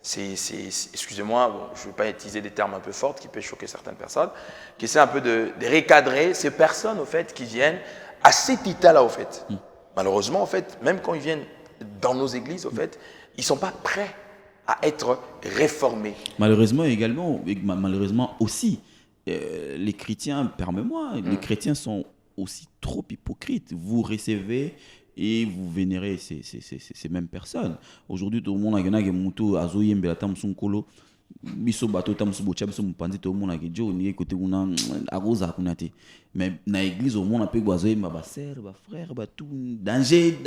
Excusez-moi, bon, je ne vais pas utiliser des termes un peu forts qui peuvent choquer certaines personnes, qui essaie un peu de recadrer ces personnes au fait qui viennent à cet état-là au fait. Malheureusement au fait, même quand ils viennent dans nos églises au fait, ils ne sont pas prêts à être réformés. Malheureusement également, malheureusement aussi, les chrétiens, permets-moi, les chrétiens sont aussi trop hypocrites. Vous recevez et vous vénérez ces mêmes personnes. Aujourd'hui, tout le monde a gagné moto à Zoyem Belatam Sunkolo. Biso bato tam su bocha biso mpanzi tout le monde a gagné au niveau côté una agoza kunate. Mais na église au monde a peu Zoyem ba sœur, ba frère, ba tout danger.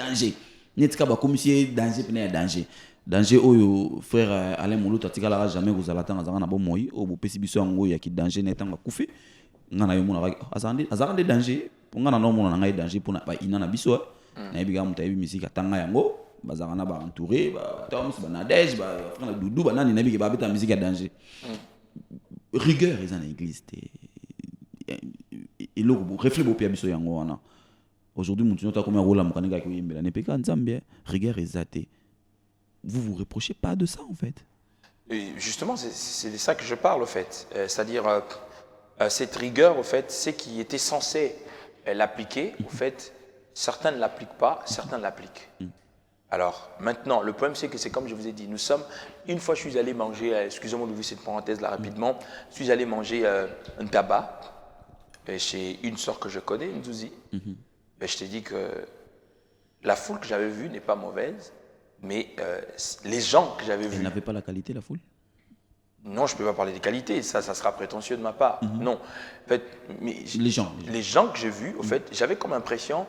Netka ba commissaire danger pena danger. Danger oyo frère Alain Molo tatika la jamais vous allez attendre azanga na bon moyi o bo pesi biso ngo ya ki danger netanga kufi. Ngana yo mona azande danger. Ngana no mona ngai danger pour na ba ina na biso. Na biga mutayibi musique atanga yango bazarana ba entouré ba Toms ba Nadège ba frère Doudou ba nani na biga ba beta musique à danger. Rigueur ils en église et le reflet bo pia biso yango wana. Aujourd'hui mon tuno ta comme rôle am kanika ki yembela ne peka nzambe rigueur ezate. Vous reprochez pas de ça en fait. Et justement c'est de ça que je parle au fait, c'est-à-dire cette rigueur au fait, c'est qui était censé l'appliquer au fait. Certains ne l'appliquent pas, certains l'appliquent. Alors, maintenant, le problème, c'est que c'est comme je vous ai dit, nous sommes... Une fois, je suis allé manger, excusez-moi d'ouvrir cette parenthèse là rapidement, je suis allé manger un tabac chez une sœur que je connais, une Douzi. Je t'ai dit que la foule que j'avais vue n'est pas mauvaise, mais les gens que j'avais vus... Elle n'avait pas la qualité, la foule? Non, je ne peux pas parler des qualités, ça sera prétentieux de ma part. Non. En fait, mais les gens que j'ai vus, au fait, j'avais comme impression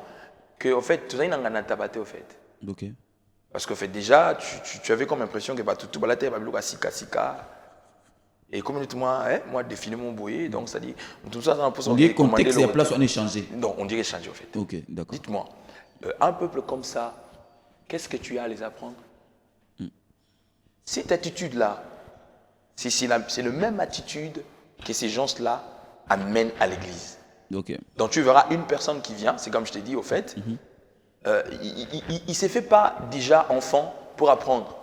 que, au fait, tout ça, il y a un tabaté, au fait. Ok. Parce qu'au fait, déjà, tu avais comme impression que tout le monde a sika. Et comme moi, définir mon boyer, donc ça dit. Tout ça, on dit contexte et place, on est changé. Non, on dirait changer, au fait. Ok, d'accord. Dites-moi, un peuple comme ça, qu'est-ce que tu as à les apprendre? Cette attitude-là, c'est la même attitude que ces gens-là amènent à l'église. Okay. Donc tu verras une personne qui vient, c'est comme je t'ai dit au fait, il ne s'est fait pas déjà enfant pour apprendre.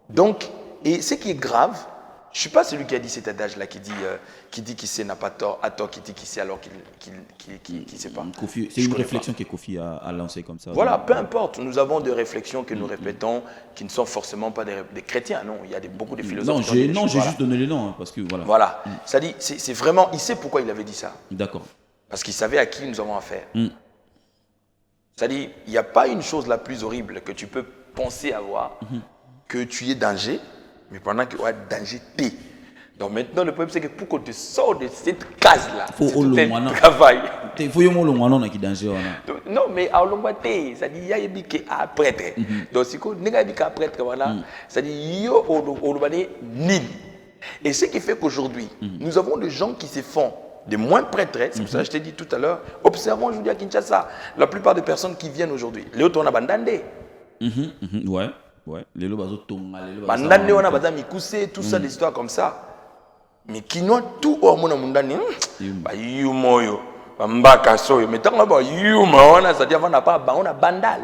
Donc, et ce qui est grave, je ne suis pas celui qui a dit cet adage-là, qui dit qu'il sait n'a pas tort, à tort, qui dit qu'il sait alors qu'il ne sait pas. C'est une réflexion que Kofi a lancée comme ça. Voilà, peu importe. Nous avons des réflexions que nous répétons, qui ne sont forcément pas des chrétiens. Non, il y a beaucoup de philosophes. Non, j'ai juste donné les noms, hein, parce que voilà. Voilà. C'est-à-dire, c'est vraiment, il sait pourquoi il avait dit ça. D'accord. Parce qu'il savait à qui nous avons affaire. C'est-à-dire, il n'y a pas une chose la plus horrible que tu peux penser avoir, que tu es danger, mais pendant que tu as danger, t'es. Donc maintenant, le problème, c'est que pour qu'on te sorte de cette case-là, c'est tout un travail. Il faut y avoir un danger. Non, mais à l'ombaté, c'est-à-dire, il y a des qui sont prêtres. Donc, si on a des prêtres, c'est-à-dire, il y a des nid. Et ce qui fait qu'aujourd'hui, nous avons des gens qui se font des moins prêtres, c'est pour ça que je t'ai dit tout à l'heure, observons aujourd'hui à Kinshasa, la plupart des personnes qui viennent aujourd'hui, les autres, on a bandandé. Ouais. Les lobes bandandé, on a bazar mikoussé, tout ça, des histoires comme ça. Mais qui n'ont tout au monde mundani, bah yumoyo, mbaka soyo, mais tant là-bas yumoyo, c'est-à-dire on n'a pas, on a bandal.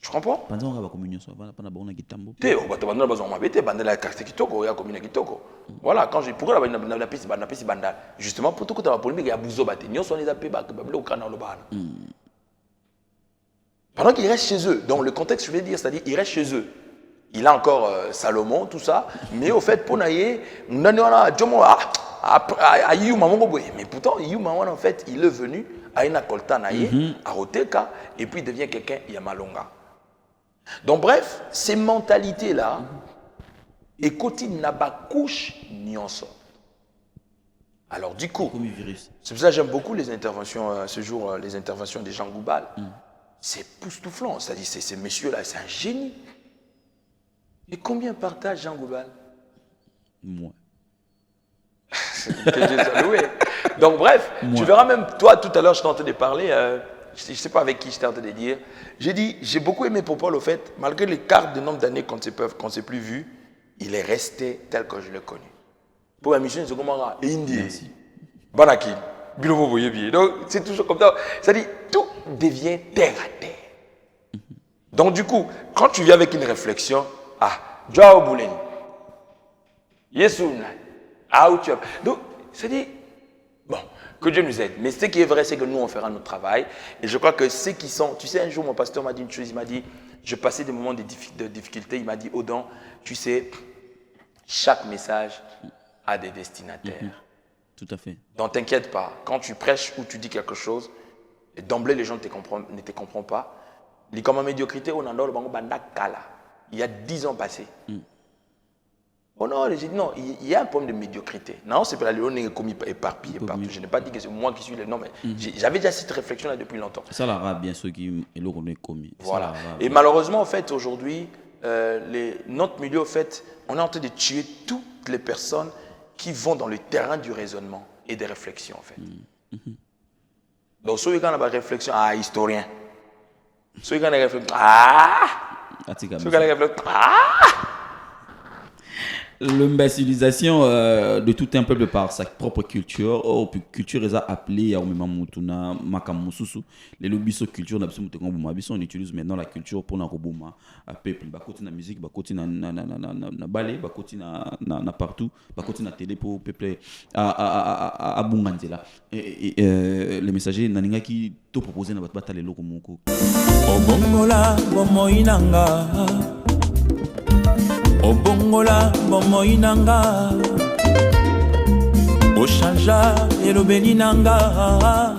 Je comprends? Pendant la communion, on a gitambo. Voilà, quand j'ai pourquoi la piste bandal. Justement pour tout que tu as polémique, il y a bouzo baté. Nous sommes les appels au canal. Pendant qu'il reste chez eux, dans le contexte, je vais dire, c'est-à-dire il reste chez eux. Il a encore Salomon, tout ça, mais au fait, pour naïe, mais pourtant, en fait, il est venu à une akolta naïe, à Roteka, et puis il devient quelqu'un Yamalonga. Donc bref, ces mentalités-là, et côté n'a pas couche ni en sort. Alors du coup, c'est pour ça que j'aime beaucoup les interventions, ce jour, les interventions des Jean Goubal. C'est époustouflant, c'est-à-dire ces messieurs-là, c'est un génie. Et combien partage Jean Goubal? Moi. Que Dieu soit loué. Donc bref, tu verras même, toi tout à l'heure je t'ai entendu parler, je ne sais pas avec qui je t'ai entendu dire, j'ai dit, j'ai beaucoup aimé pour Paul au fait, malgré l'écart de nombre d'années qu'on ne s'est plus vu, il est resté tel que je l'ai connu. Pour la mission, c'est comment on a Indi, Banaki, Bilobo Boyebi. Donc c'est toujours comme ça. C'est-à-dire, tout devient terre à terre. Donc du coup, quand tu viens avec une réflexion, Joao Boulen, Yesouna, Aoutiop. Donc, c'est-à-dire, bon, que Dieu nous aide. Mais ce qui est vrai, c'est que nous, on fera notre travail. Et je crois que ceux qui sont... Tu sais, un jour, mon pasteur m'a dit une chose, il m'a dit, je passais des moments de difficulté, il m'a dit, Odon, tu sais, chaque message a des destinataires. Tout à fait. Donc, t'inquiète pas. Quand tu prêches ou tu dis quelque chose, d'emblée, les gens ne te comprennent pas. Les comme médiocrité, on en a le bango banda kala. Il y a 10 ans passés. Oh non, j'ai dit non, il y a un problème de médiocrité. Non, c'est pas on est commis éparpillé partout. Je n'ai pas dit que c'est moi qui suis le nom, mais j'avais déjà cette réflexion-là depuis longtemps. Ça l'arabe, bien sûr, qui est là qu'on est commis. Voilà. Et malheureusement, en fait, aujourd'hui, notre milieu, en fait, on est en train de tuer toutes les personnes qui vont dans le terrain du raisonnement et des réflexions, en fait. Donc, ceux qui ont une réflexion, historien. Ceux qui ont une réflexion, ceux qui ont une réflexion, l'imbécilisation de tout un peuple par sa propre culture. Culture est appelée à Mutuna Makamususu. Les lobbies culture on utilise maintenant la culture pour na peuple. Bakoti na musique, bakoti na ballet, bakoti na partout, bakoti na télé pour peuple à Bunganzela. Le messager naninga qui te proposer na batata les loko moko. Obongola bomoinanga. Obongola bomoinanga. Oshanja elobeninanga.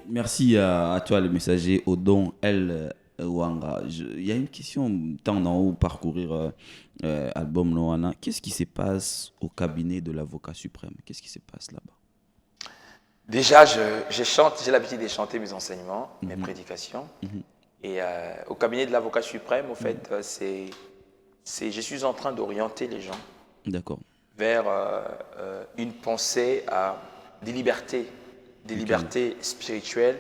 Merci à toi le messager Odon El Wanga. Il y a une question tant d'en haut parcourir album Noana. Qu'est-ce qui se passe au cabinet de l'avocat suprême? Qu'est-ce qui se passe là-bas? Déjà, j'ai l'habitude de chanter mes enseignements, mes prédications. Et au cabinet de l'avocat suprême, au fait, je suis en train d'orienter les gens vers une pensée des libertés spirituelles,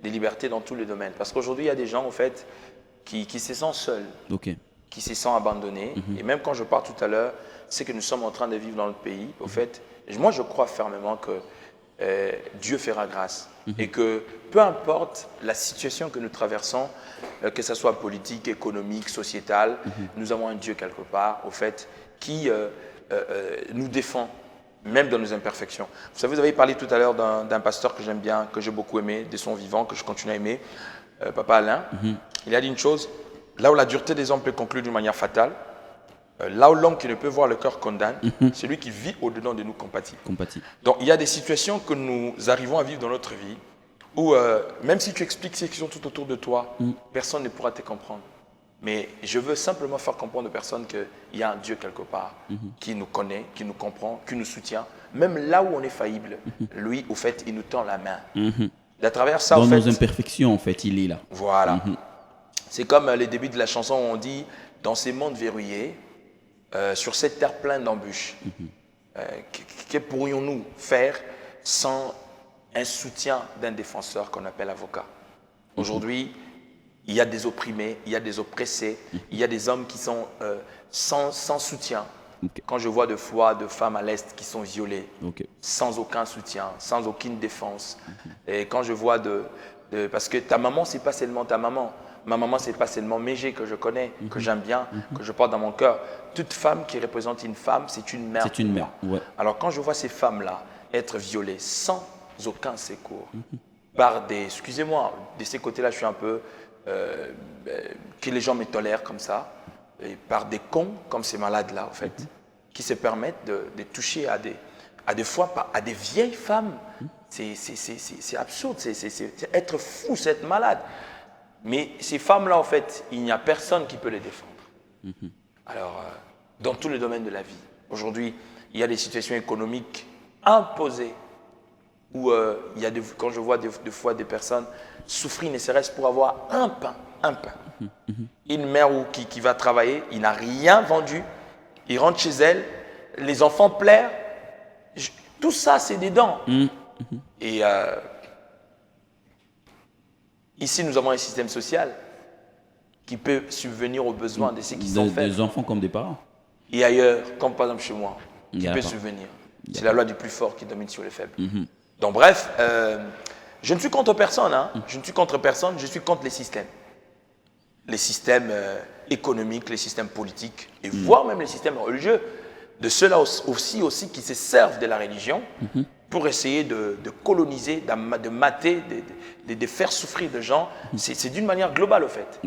des libertés dans tous les domaines. Parce qu'aujourd'hui, il y a des gens, au fait, qui se sentent seuls, qui se sentent abandonnés. Et même quand je parle tout à l'heure, c'est que nous sommes en train de vivre dans notre pays. Au fait, moi, je crois fermement que Dieu fera grâce. Et que peu importe la situation que nous traversons, que ce soit politique, économique, sociétale, nous avons un Dieu quelque part, au fait, qui nous défend, même dans nos imperfections. Vous savez, vous avez parlé tout à l'heure d'un pasteur que j'aime bien, que j'ai beaucoup aimé, de son vivant, que je continue à aimer, Papa Alain. Il a dit une chose, là où la dureté des hommes peut conclure d'une manière fatale, là où l'homme qui ne peut voir le cœur condamne, celui qui vit au-dedans de nous compatit. Donc il y a des situations que nous arrivons à vivre dans notre vie où même si tu expliques ce qui sont tout autour de toi, personne ne pourra te comprendre. Mais je veux simplement faire comprendre aux personnes qu'il y a un Dieu quelque part qui nous connaît, qui nous comprend, qui nous soutient. Même là où on est faillible, lui, au fait, il nous tend la main. À travers ça, dans en fait, nos imperfections, en fait, il est là. Voilà. C'est comme les débuts de la chanson où on dit « Dans ces mondes verrouillés, sur cette terre pleine d'embûches, que pourrions-nous faire sans un soutien d'un défenseur qu'on appelle avocat ?» Aujourd'hui, il y a des opprimés, il y a des oppressés, il y a des hommes qui sont sans soutien. Quand je vois de fois de femmes à l'Est qui sont violées, sans aucun soutien, sans aucune défense. Et quand je vois parce que ta maman, c'est pas seulement ta maman. Ma maman, c'est pas seulement Mégé que je connais, que j'aime bien, que je porte dans mon cœur. Toute femme qui représente une femme, c'est une mère. C'est une mère, ouais. Alors quand je vois ces femmes-là être violées sans aucun secours, par des... Excusez-moi, de ces côtés-là, je suis un peu... que les gens me tolèrent comme ça, et par des cons comme ces malades-là, en fait, qui se permettent de toucher à des fois à des vieilles femmes. C'est absurde, c'est être fou, c'est être malade. Mais ces femmes-là, en fait, il n'y a personne qui peut les défendre. Alors, dans tous les domaines de la vie, aujourd'hui, il y a des situations économiques imposées où quand je vois des fois des personnes souffrir ne serait-ce pour avoir un pain. Une mère qui va travailler, il n'a rien vendu, il rentre chez elle, les enfants pleurent, tout ça c'est des dents. Et ici nous avons un système social qui peut subvenir aux besoins de ceux qui sont faibles. Des enfants comme des parents. Et ailleurs, comme par exemple chez moi, qui peut subvenir. C'est la loi du plus fort qui domine sur les faibles. Donc bref, je ne suis contre personne, je ne suis contre personne, je suis contre les systèmes. Les systèmes économiques, les systèmes politiques, et voire même les systèmes religieux, de ceux-là aussi qui se servent de la religion pour essayer de coloniser, de mater, de faire souffrir des gens. C'est d'une manière globale, au fait.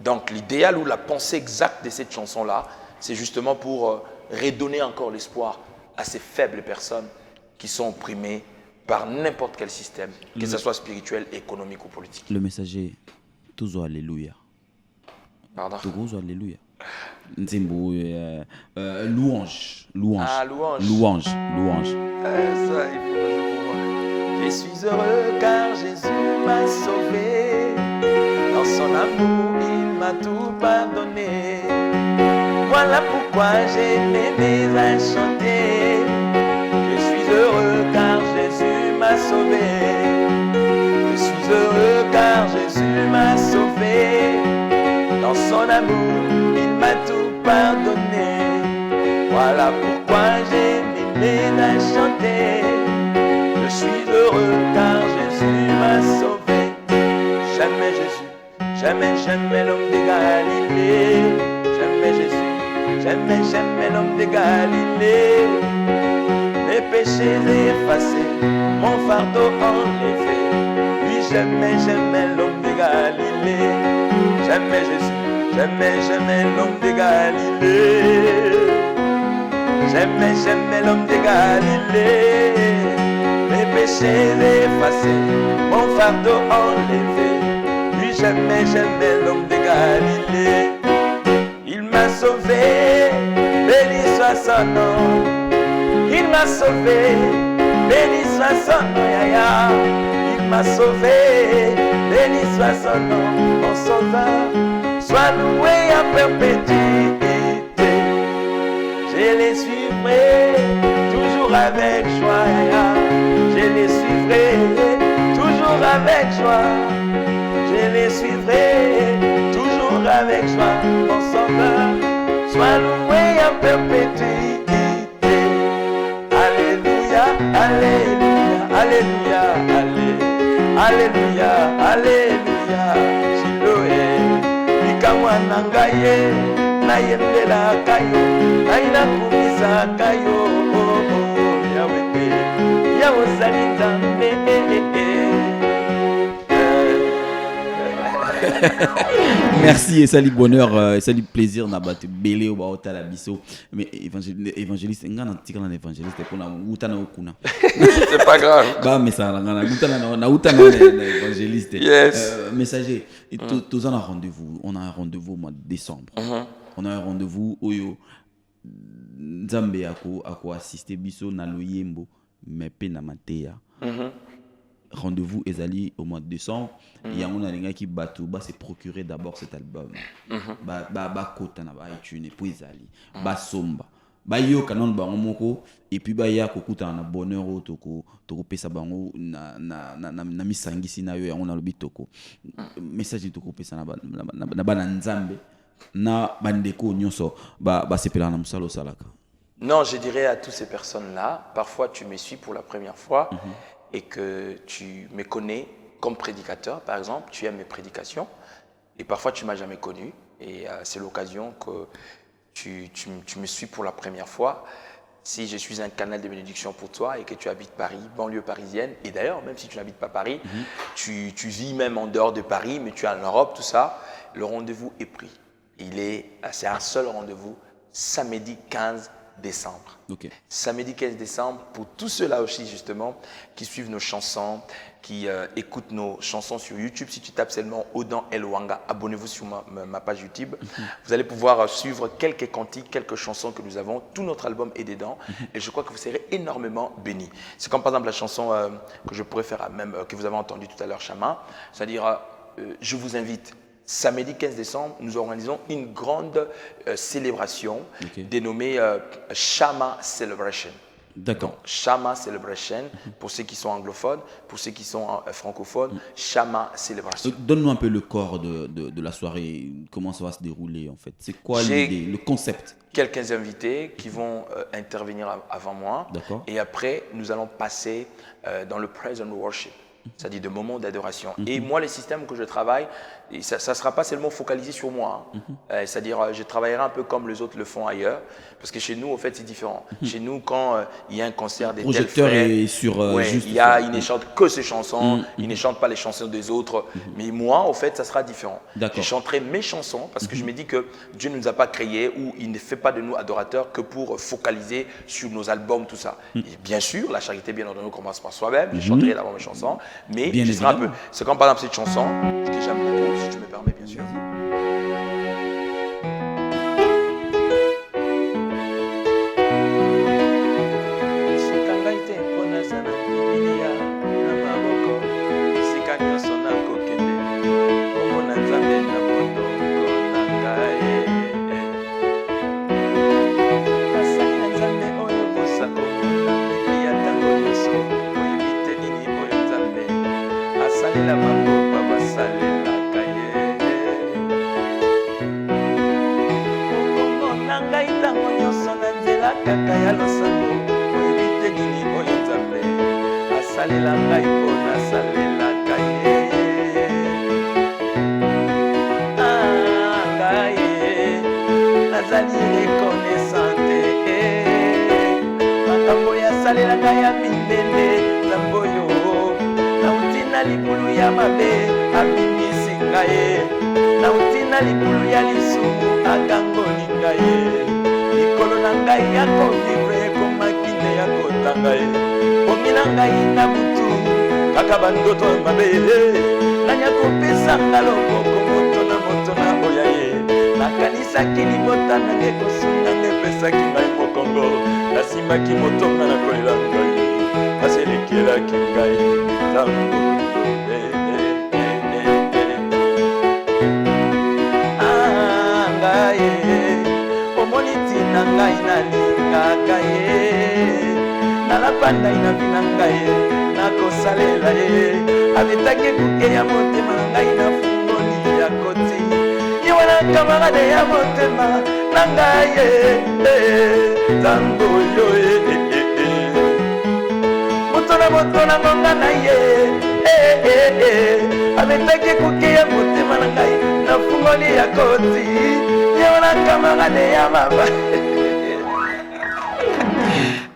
Donc l'idéal ou la pensée exacte de cette chanson-là, c'est justement pour redonner encore l'espoir à ces faibles personnes qui sont opprimées par n'importe quel système, que ce soit spirituel, économique ou politique. Le messager, toujours alléluia. Pardon. Toujours alléluia. Nzembo, louange. Ah, louange. Louange. Ça, il faut que je vois. Je suis heureux car Jésus m'a sauvé. Dans son amour, il m'a tout pardonné. Voilà pourquoi j'ai m'aimé à chanter. Je suis heureux car Jésus m'a sauvé. Je suis heureux car Jésus m'a sauvé. Dans son amour, il m'a tout pardonné. Voilà pourquoi j'ai m'aimé à chanter. Je suis heureux car Jésus m'a sauvé. Jamais Jésus, jamais l'homme de Galilée. Jamais Jésus, jamais l'homme de Galilée. Mes péchés effacés, mon fardeau enlevé. Oui, jamais l'homme de Galilée. Jamais Jésus, jamais l'homme de Galilée. Jamais l'homme de Galilée. Mes péchés effacés, mon fardeau enlevé. Oui, jamais l'homme de Galilée. Il m'a sauvé, béni soit son nom. Il m'a sauvé, béni soit son nom, yaya. Il m'a sauvé, béni soit son nom, mon sauveur. Sois loué à perpétuité. Je les suivrai, toujours avec joie, yaya. Je les suivrai, toujours avec joie. Je les suivrai, toujours avec joie, mon sauveur. Sois loué à perpétuité. Alléluia, alléluia, alléluia. nayembelaka yo ngai nakumisaka yo yawe te ya ozali nzambe Merci et salut bonheur et salut plaisir na batu belé au baota la biso mais évangéliste ngana tika na évangéliste pour na utana okuna c'est pas grave ba mais ça na utana évangéliste yes messager tous on a rendez-vous au mois de décembre on a un rendez-vous oyo nzambe ako assister biso na loyembo mais pe na mateya rendez-vous ezali au mois de décembre et on a les qui batu ba se procurer d'abord cet album ba kota na ba iTunes puis ezali ba somba ba yo kanon ba moko et puis ba ya kokuta na bonheur toko pesa bango na misangisi na yo on a lobi toko message toko pesa na ba nzambe na bandeko nyonso ba sepela na musalo salaka. Non, je dirais à toutes ces personnes-là, parfois tu me suis pour la première fois et que tu me connais comme prédicateur, par exemple, tu aimes mes prédications et parfois tu ne m'as jamais connu et c'est l'occasion que tu me suis pour la première fois. Si je suis un canal de bénédiction pour toi et que tu habites Paris, banlieue parisienne, et d'ailleurs, même si tu n'habites pas Paris, tu vis même en dehors de Paris, mais tu es en Europe, tout ça, le rendez-vous est pris. C'est un seul rendez-vous, samedi 15 décembre. Okay. Samedi 15 décembre, pour tous ceux-là aussi justement, qui suivent nos chansons, qui écoutent nos chansons sur YouTube. Si tu tapes seulement Odan Elwanga, abonnez-vous sur ma page YouTube. Vous allez pouvoir suivre quelques cantiques, quelques chansons que nous avons. Tout notre album est dedans et je crois que vous serez énormément bénis. C'est comme par exemple la chanson que je pourrais faire, même que vous avez entendu tout à l'heure, Chama. C'est-à-dire, je vous invite. Samedi 15 décembre, nous organisons une grande célébration dénommée Chama Celebration. D'accord. Donc, Chama Celebration, pour ceux qui sont anglophones, pour ceux qui sont francophones, Chama Celebration. Donne-nous un peu le corps de la soirée, comment ça va se dérouler en fait. C'est quoi l'idée, le concept? Quelques invités qui vont intervenir avant moi. D'accord. Et après, nous allons passer dans le praise and worship. C'est-à-dire de moments d'adoration. Et moi, les systèmes que je travaille, ça ne sera pas seulement focalisé sur moi. C'est-à-dire, je travaillerai un peu comme les autres le font ailleurs. Parce que chez nous, en fait, c'est différent. Chez nous, quand il y a un concert des tels frères, ils ne chantent que ces chansons. Ils ne chantent pas les chansons des autres. Mais moi, en fait, ça sera différent. Je chanterai mes chansons parce que je me dis que Dieu ne nous a pas créés ou il ne fait pas de nous adorateurs que pour focaliser sur nos albums, tout ça. Et bien sûr, la charité, bien entendu, commence par soi-même. Je chanterai d'abord mes chansons. Mais je serai un peu. C'est comme par exemple cette chanson que j'aime beaucoup, si tu me permets, bien sûr.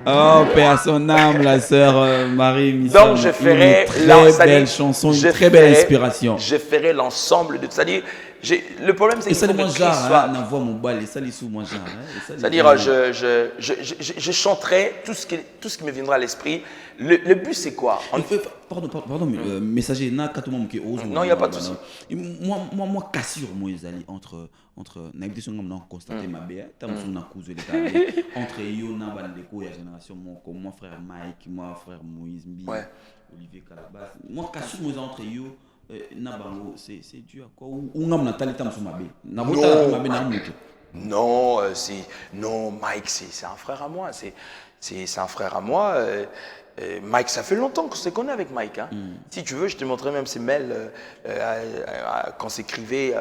Oh, paix à son âme, la sœur Marie Misson. Donc je ferai une très belle chanson, une très belle inspiration. Je ferai l'ensemble de... C'est-à-dire, le problème c'est qu'il faut que Chris soit... n'envoie mon bal, et ça les sous moi genre. C'est-à-dire, je chanterai tout ce qui me viendra à l'esprit. Le but c'est quoi? Pardon, mais messager, non, il n'y a pas de souci. Moi, cassure, moi, entre navigation comme non constaté ma bé, tant que na cause entre yo na bandeko ya génération mon frère Mike, moi frère Moïse Mbi, Olivier Calabas. Moi, cassure moi entre yo na bango, c'est dû à quoi ou ngam na talita msuma bé. Na bota ma bé na muto. Non, Mike, c'est un frère à moi. C'est un frère à moi. Mike, ça fait longtemps qu'on se connaît avec Mike. Hein. Si tu veux, je te montrerai même ses mails qu'on s'écrivait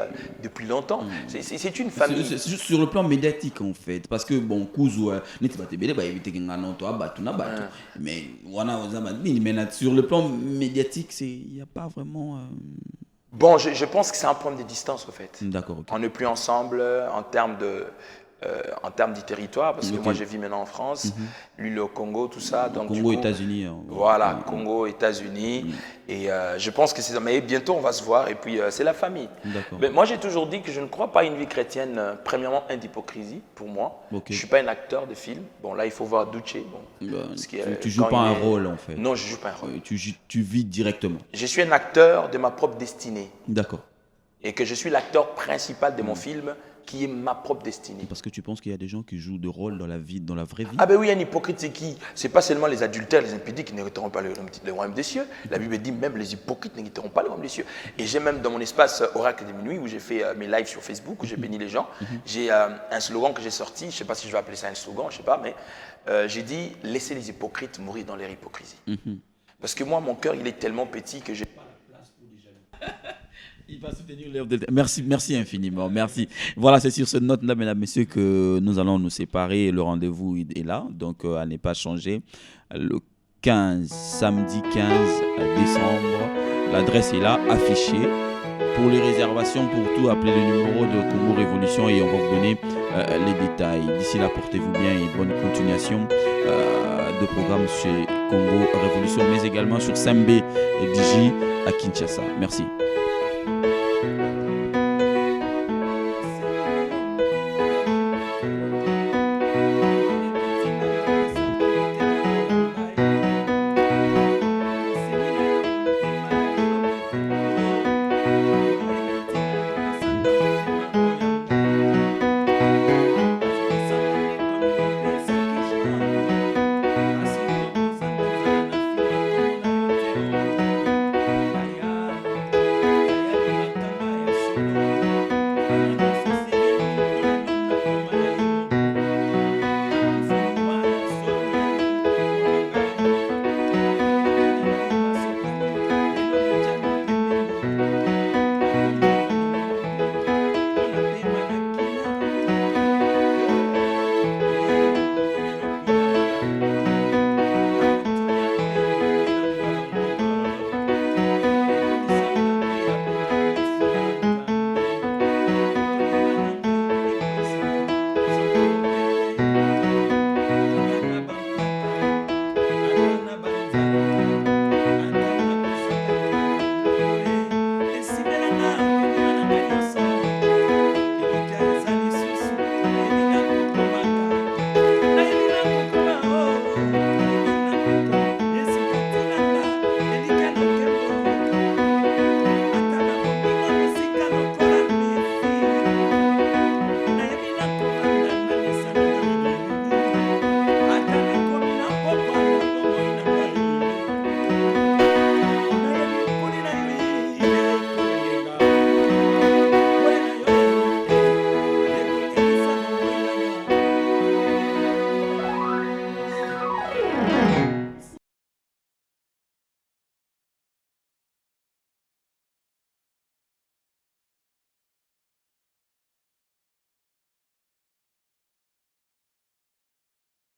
depuis longtemps. C'est une famille. C'est juste sur le plan médiatique en fait. Parce que bon, Kouzou, mais sur le plan médiatique, il n'y a pas vraiment. Bon, je pense que c'est un problème de distance en fait. D'accord. Okay. On n'est plus ensemble en termes du territoire, parce que moi je vis maintenant en France, lui le Congo, tout ça. Donc, Congo, États-Unis. Voilà, Congo, États-Unis. Et je pense que c'est ça. Mais bientôt on va se voir et puis c'est la famille. Mais moi j'ai toujours dit que je ne crois pas à une vie chrétienne, premièrement, d'hypocrisie pour moi. Okay. Je ne suis pas un acteur de film. Bon là il faut voir Duce. Bon, tu ne joues pas un rôle en fait. Non, je ne joue pas un rôle. Tu vis directement. Je suis un acteur de ma propre destinée. D'accord. Et que je suis l'acteur principal de mon film, qui est ma propre destinée. Parce que tu penses qu'il y a des gens qui jouent de rôles dans la vraie vie? Ah ben oui, un hypocrite, c'est qui? C'est pas seulement les adultères, les impudiques qui n'hériteront pas le royaume des cieux. La Bible dit même les hypocrites n'hériteront pas le royaume des cieux. Et j'ai même dans mon espace Oracle de minuit, où j'ai fait mes lives sur Facebook, où j'ai béni les gens, j'ai un slogan que j'ai sorti, je ne sais pas si je vais appeler ça un slogan, je ne sais pas, mais j'ai dit « Laissez les hypocrites mourir dans leur hypocrisie ». Parce que moi, mon cœur, il est tellement petit que j'ai pas la place pour les jaloux. Il va soutenir l'œuvre de... Merci infiniment, merci. Voilà, c'est sur ce note-là, mesdames, messieurs, que nous allons nous séparer. Le rendez-vous est là, donc à ne pas changer. Le 15, samedi 15 décembre, l'adresse est là, affichée. Pour les réservations, pour tout, appelez le numéro de Congo Révolution et on va vous donner les détails. D'ici là, portez-vous bien et bonne continuation de programme chez Congo Révolution, mais également sur Sambé et Digi à Kinshasa. Merci.